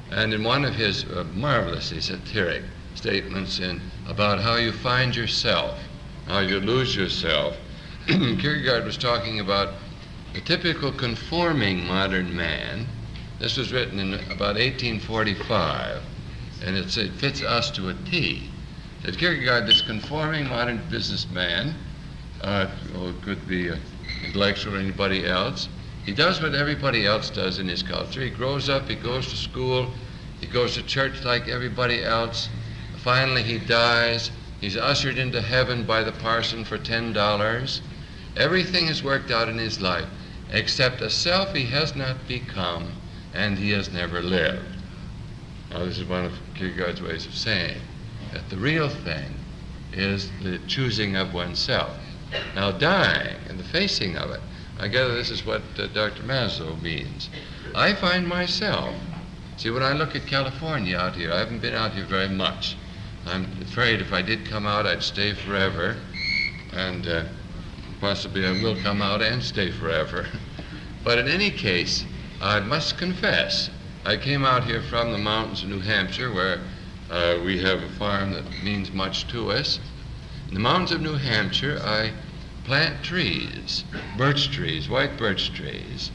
And in one of his marvelously satiric statements about how you find yourself, how you lose yourself, Kierkegaard was talking about the typical conforming modern man. This was written in about 1845, and it fits us to a T. That Kierkegaard, this conforming modern businessman, it could be intellectual or anybody else, he does what everybody else does in his culture. He grows up, he goes to school, he goes to church like everybody else. Finally, he dies. He's ushered into heaven by the parson for $10. Everything has worked out in his life, except a self he has not become and he has never lived. Now, this is one of Kierkegaard's ways of saying that the real thing is the choosing of oneself. Now, dying and the facing of it, I gather this is what Dr. Maslow means. I find myself, see, when I look at California out here, I haven't been out here very much. I'm afraid if I did come out, I'd stay forever, and possibly I will come out and stay forever. But in any case, I must confess, I came out here from the mountains of New Hampshire, where we have a farm that means much to us. In the mountains of New Hampshire, I plant trees, birch trees, white birch trees.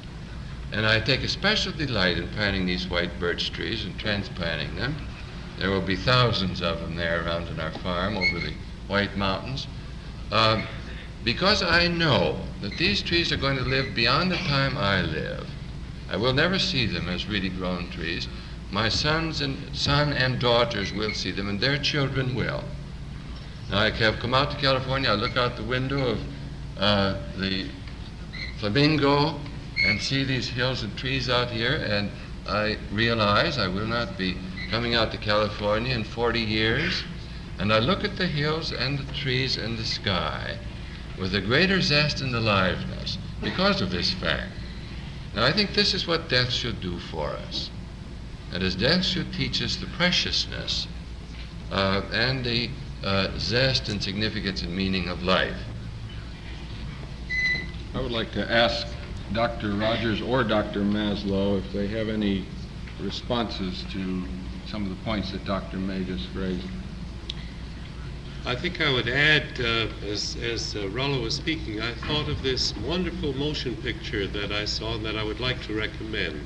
And I take a special delight in planting these white birch trees and transplanting them. There will be thousands of them there around in our farm over the White Mountains. Because I know that these trees are going to live beyond the time I live. I will never see them as really grown trees. My son and daughters will see them, and their children will. Now, I have come out to California. I look out the window of the Flamingo and see these hills and trees out here, and I realize I will not be coming out to California in 40 years. And I look at the hills and the trees and the sky with a greater zest and aliveness because of this fact. Now, I think this is what death should do for us. That is, death should teach us the preciousness and the zest and significance and meaning of life. I would like to ask Dr. Rogers or Dr. Maslow if they have any responses to some of the points that Dr. May just raised. I think I would add, as Rollo was speaking, I thought of this wonderful motion picture that I saw and that I would like to recommend.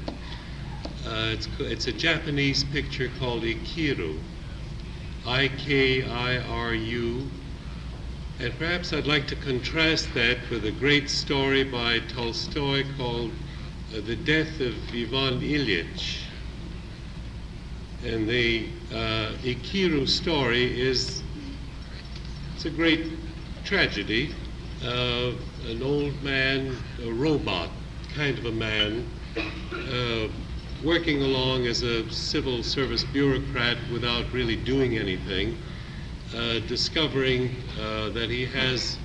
It's a Japanese picture called Ikiru, I-K-I-R-U, and perhaps I'd like to contrast that with a great story by Tolstoy called The Death of Ivan Ilyich. And the Ikiru story it's a great tragedy. An old man, a robot kind of a man, working along as a civil service bureaucrat without really doing anything, discovering that he has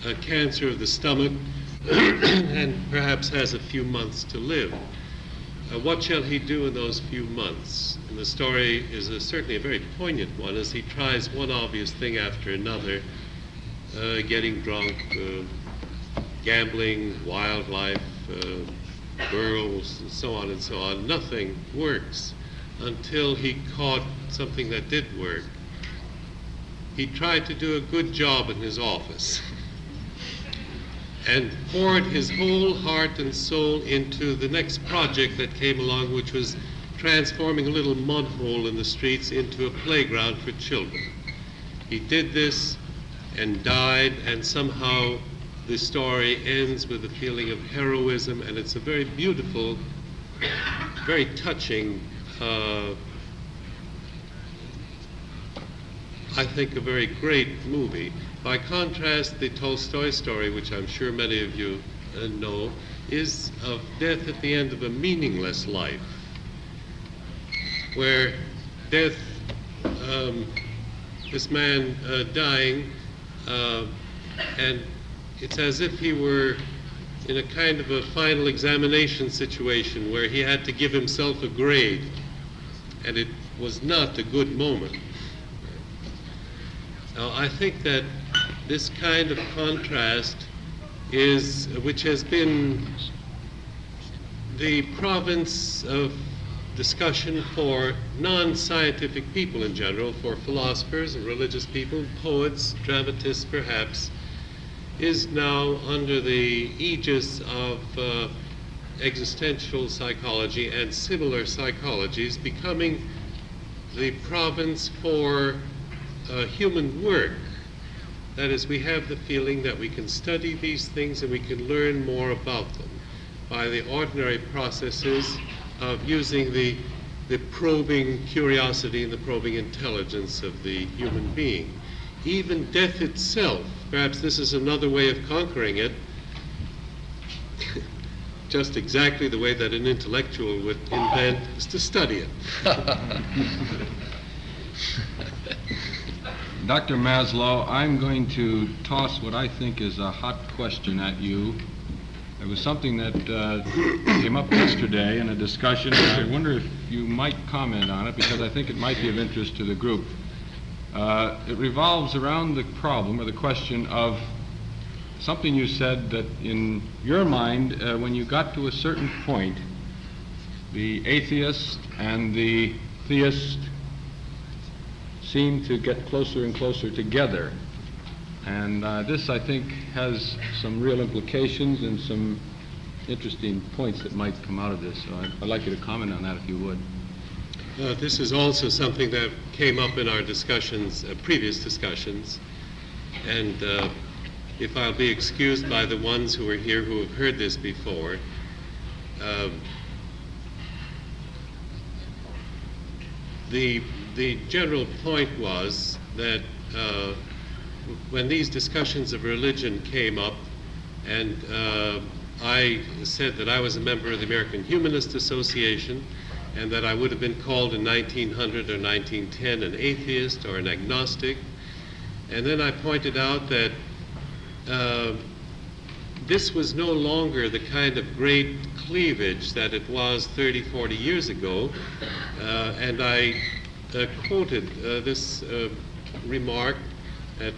a cancer of the stomach and perhaps has a few months to live. What shall he do in those few months? And the story is certainly a very poignant one as he tries one obvious thing after another, getting drunk, gambling, wildlife, girls, and so on and so on. Nothing works until he caught something that did work. He tried to do a good job in his office and poured his whole heart and soul into the next project that came along, which was transforming a little mud hole in the streets into a playground for children. He did this and died, and somehow the story ends with a feeling of heroism, and it's a very beautiful, very touching, I think a very great movie. By contrast, the Tolstoy story, which I'm sure many of you know, is of death at the end of a meaningless life, where death, this man dying, and it's as if he were in a kind of a final examination situation where he had to give himself a grade, and it was not a good moment. Now, I think that this kind of contrast is, which has been the province of discussion for non-scientific people in general, for philosophers and religious people, poets, dramatists perhaps, is now under the aegis of existential psychology and similar psychologies, becoming the province for human work. That is, we have the feeling that we can study these things and we can learn more about them by the ordinary processes of using the probing curiosity and the probing intelligence of the human being. Even death itself, perhaps this is another way of conquering it, just exactly the way that an intellectual would invent, is to study it. Dr. Maslow, I'm going to toss what I think is a hot question at you. It was something that came up yesterday in a discussion, and I wonder if you might comment on it, because I think it might be of interest to the group. It revolves around the problem or the question of something you said, that in your mind, when you got to a certain point, the atheist and the theist seem to get closer and closer together. And this, I think, has some real implications and some interesting points that might come out of this. So I'd like you to comment on that if you would. This is also something that came up in our discussions, previous discussions, and if I'll be excused by the ones who are here who have heard this before, the general point was that when these discussions of religion came up, and I said that I was a member of the American Humanist Association, and that I would have been called in 1900 or 1910 an atheist or an agnostic. And then I pointed out that this was no longer the kind of great cleavage that it was 30, 40 years ago. And I quoted this remark that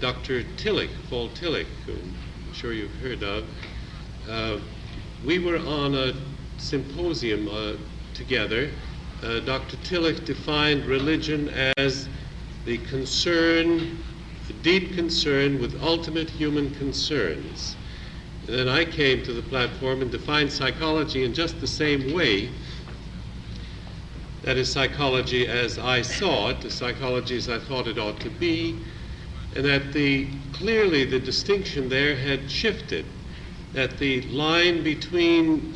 Dr. Tillich, Paul Tillich, who I'm sure you've heard of. We were on a symposium together. Dr. Tillich defined religion as the concern deep concern with ultimate human concerns. And then I came to the platform and defined psychology in just the same way. That is, psychology as I saw it, the psychology as I thought it ought to be, and that clearly the distinction there had shifted, that the line between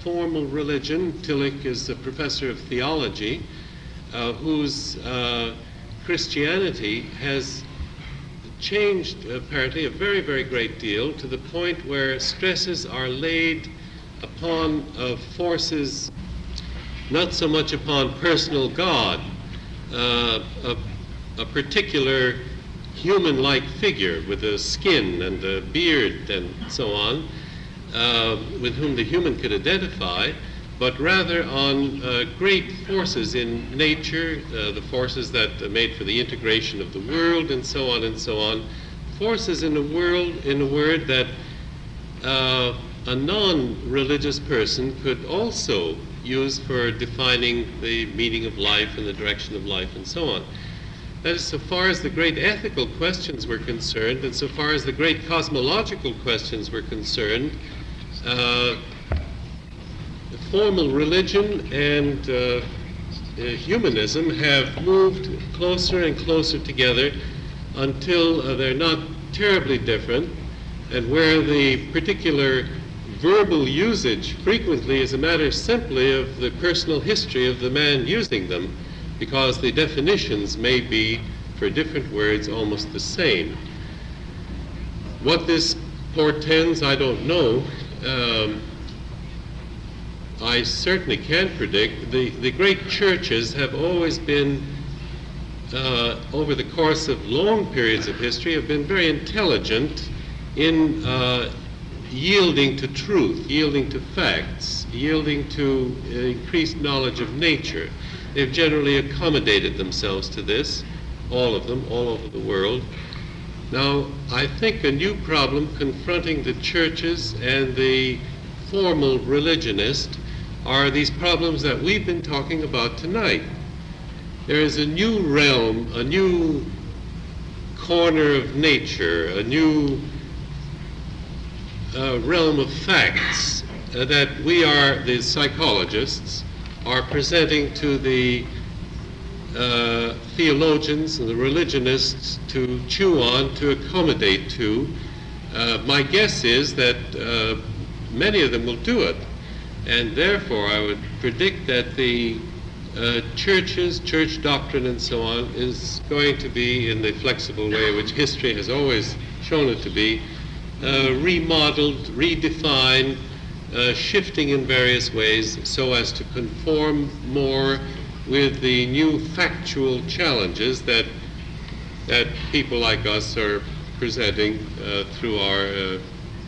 formal religion — Tillich is a professor of theology, whose Christianity has changed apparently a very, very great deal, to the point where stresses are laid upon forces, not so much upon personal God, a particular human-like figure with a skin and a beard and so on, with whom the human could identify, but rather on great forces in nature, the forces that made for the integration of the world, and so on and so on. Forces in a word that a non-religious person could also use for defining the meaning of life and the direction of life and so on. That is, so far as the great ethical questions were concerned, and so far as the great cosmological questions were concerned, formal religion and humanism have moved closer and closer together until they're not terribly different, and where the particular verbal usage frequently is a matter simply of the personal history of the man using them, because the definitions may be, for different words, almost the same. What this portends, I don't know. I certainly can predict the great churches have always been, over the course of long periods of history, have been very intelligent in yielding to truth, yielding to facts, yielding to increased knowledge of nature. They've generally accommodated themselves to this, all of them, all over the world. Now, I think a new problem confronting the churches and the formal religionist are these problems that we've been talking about tonight. There is a new realm, a new corner of nature, a new realm of facts that we are, the psychologists, are presenting to the theologians and the religionists to chew on, to accommodate to. My guess is that many of them will do it, and therefore I would predict that the churches, church doctrine and so on, is going to be, in the flexible way which history has always shown it to be, remodeled, redefined, shifting in various ways so as to conform more with the new factual challenges that people like us are presenting through our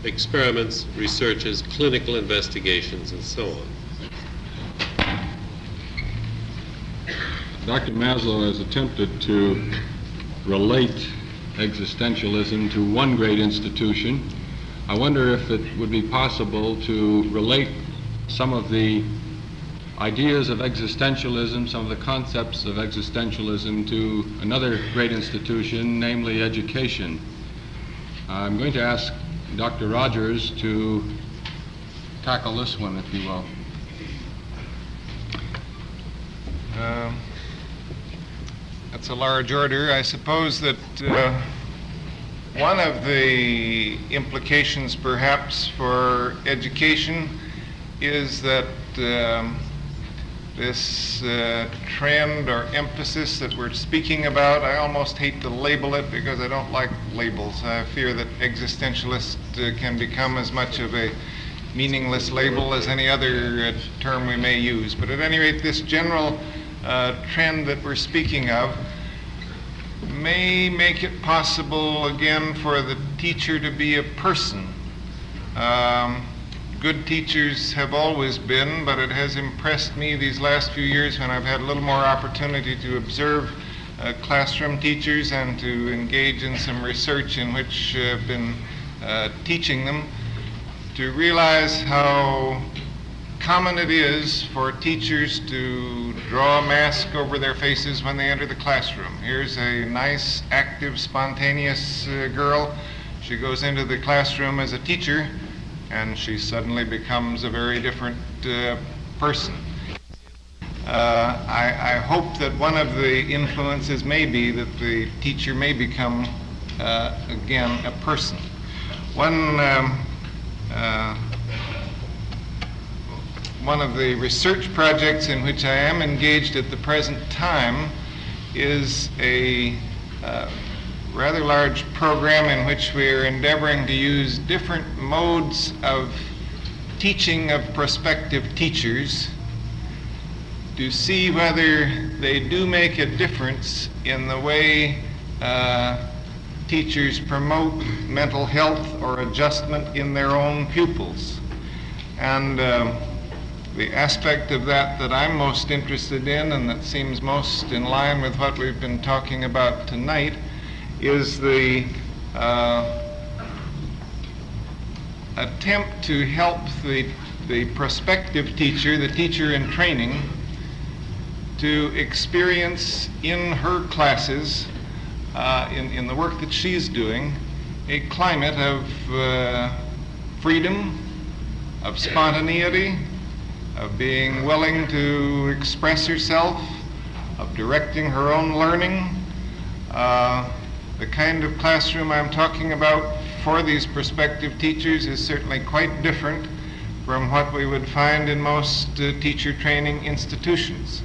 experiments, researches, clinical investigations, and so on. Dr. Maslow has attempted to relate existentialism to one great institution. I wonder if it would be possible to relate some of the ideas of existentialism, some of the concepts of existentialism, to another great institution, namely education. I'm going to ask Dr. Rogers to tackle this one, if you will. That's a large order. I suppose that one of the implications perhaps for education is that this trend or emphasis that we're speaking about, I almost hate to label it because I don't like labels. I fear that existentialist can become as much of a meaningless label as any other term we may use. But at any rate, this general trend that we're speaking of may make it possible again for the teacher to be a person. Good teachers have always been, but it has impressed me these last few years when I've had a little more opportunity to observe classroom teachers and to engage in some research in which I've been teaching them, to realize how common it is for teachers to draw a mask over their faces when they enter the classroom. Here's a nice, active, spontaneous girl. She goes into the classroom as a teacher, and she suddenly becomes a very different person. I hope that one of the influences may be that the teacher may become, again, a person. One of the research projects in which I am engaged at the present time is a rather large program in which we are endeavoring to use different modes of teaching of prospective teachers to see whether they do make a difference in the way teachers promote mental health or adjustment in their own pupils. And the aspect of that I'm most interested in, and that seems most in line with what we've been talking about tonight, is the attempt to help the prospective teacher, the teacher in training, to experience in her classes, in the work that she's doing, a climate of freedom, of spontaneity, of being willing to express herself, of directing her own learning. The kind of classroom I'm talking about for these prospective teachers is certainly quite different from what we would find in most teacher training institutions.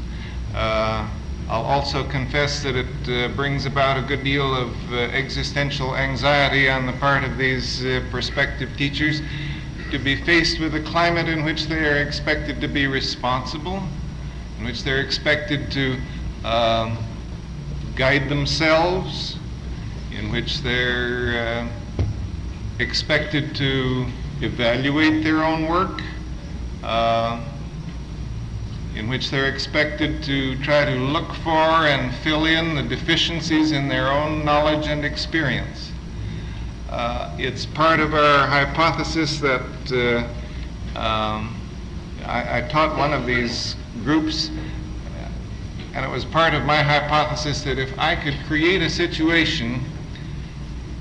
I'll also confess that it brings about a good deal of existential anxiety on the part of these prospective teachers to be faced with a climate in which they are expected to be responsible, in which they're expected to guide themselves, in which they're expected to evaluate their own work, in which they're expected to try to look for and fill in the deficiencies in their own knowledge and experience. It's part of our hypothesis that I taught one of these groups, and it was part of my hypothesis that if I could create a situation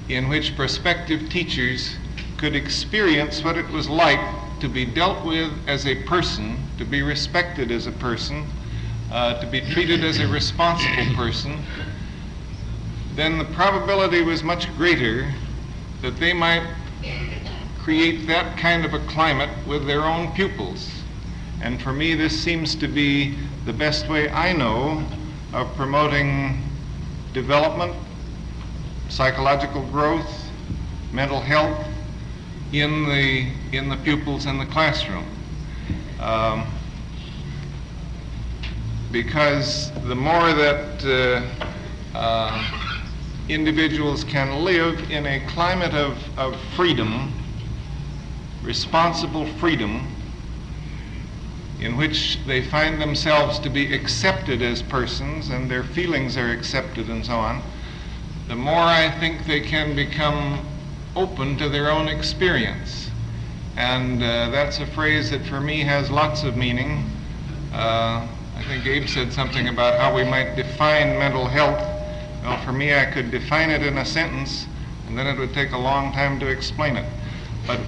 in which prospective teachers could experience what it was like to be dealt with as a person, to be respected as a person, to be treated as a responsible person, then the probability was much greater that they might create that kind of a climate with their own pupils. And for me, this seems to be the best way I know of promoting development, psychological growth, mental health in the pupils in the classroom. Because the more that individuals can live in a climate of freedom, responsible freedom, in which they find themselves to be accepted as persons and their feelings are accepted and so on, the more I think they can become open to their own experience. And that's a phrase that for me has lots of meaning. I think Abe said something about how we might define mental health. Well, for me, I could define it in a sentence, and then it would take a long time to explain it. But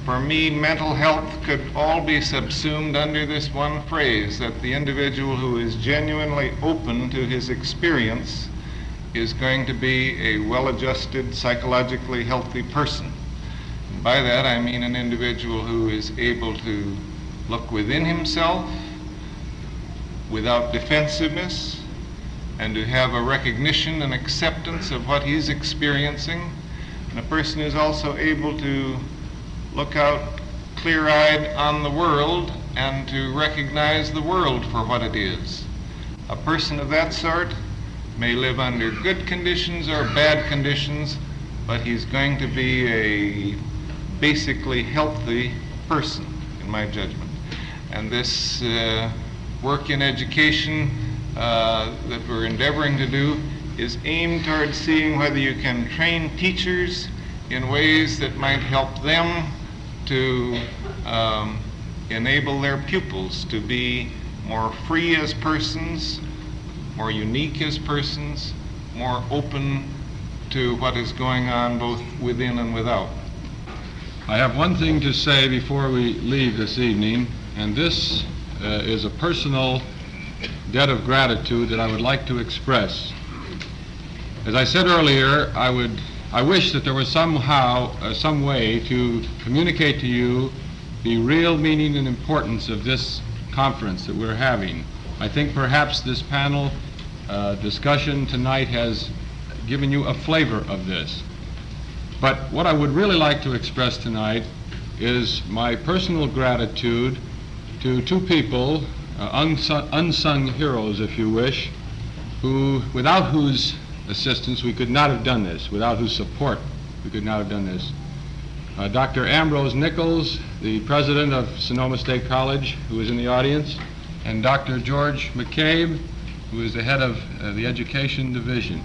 for me, mental health could all be subsumed under this one phrase, that the individual who is genuinely open to his experience is going to be a well-adjusted, psychologically healthy person. And by that, I mean an individual who is able to look within himself without defensiveness, and to have a recognition and acceptance of what he's experiencing, and a person who's also able to look out clear-eyed on the world and to recognize the world for what it is. A person of that sort may live under good conditions or bad conditions, but he's going to be a basically healthy person, in my judgment. And this work in education that we're endeavoring to do is aimed towards seeing whether you can train teachers in ways that might help them to enable their pupils to be more free as persons, more unique as persons, more open to what is going on both within and without. I have one thing to say before we leave this evening, and this is a personal debt of gratitude that I would like to express. As I said earlier, I wish that there was somehow, some way to communicate to you the real meaning and importance of this conference that we're having. I think perhaps this panel discussion tonight has given you a flavor of this. But what I would really like to express tonight is my personal gratitude to two people, unsung heroes, if you wish, without whose assistance we could not have done this, without whose support we could not have done this. Dr. Ambrose Nichols, the president of Sonoma State College, who is in the audience, and Dr. George McCabe, who is the head of the Education Division.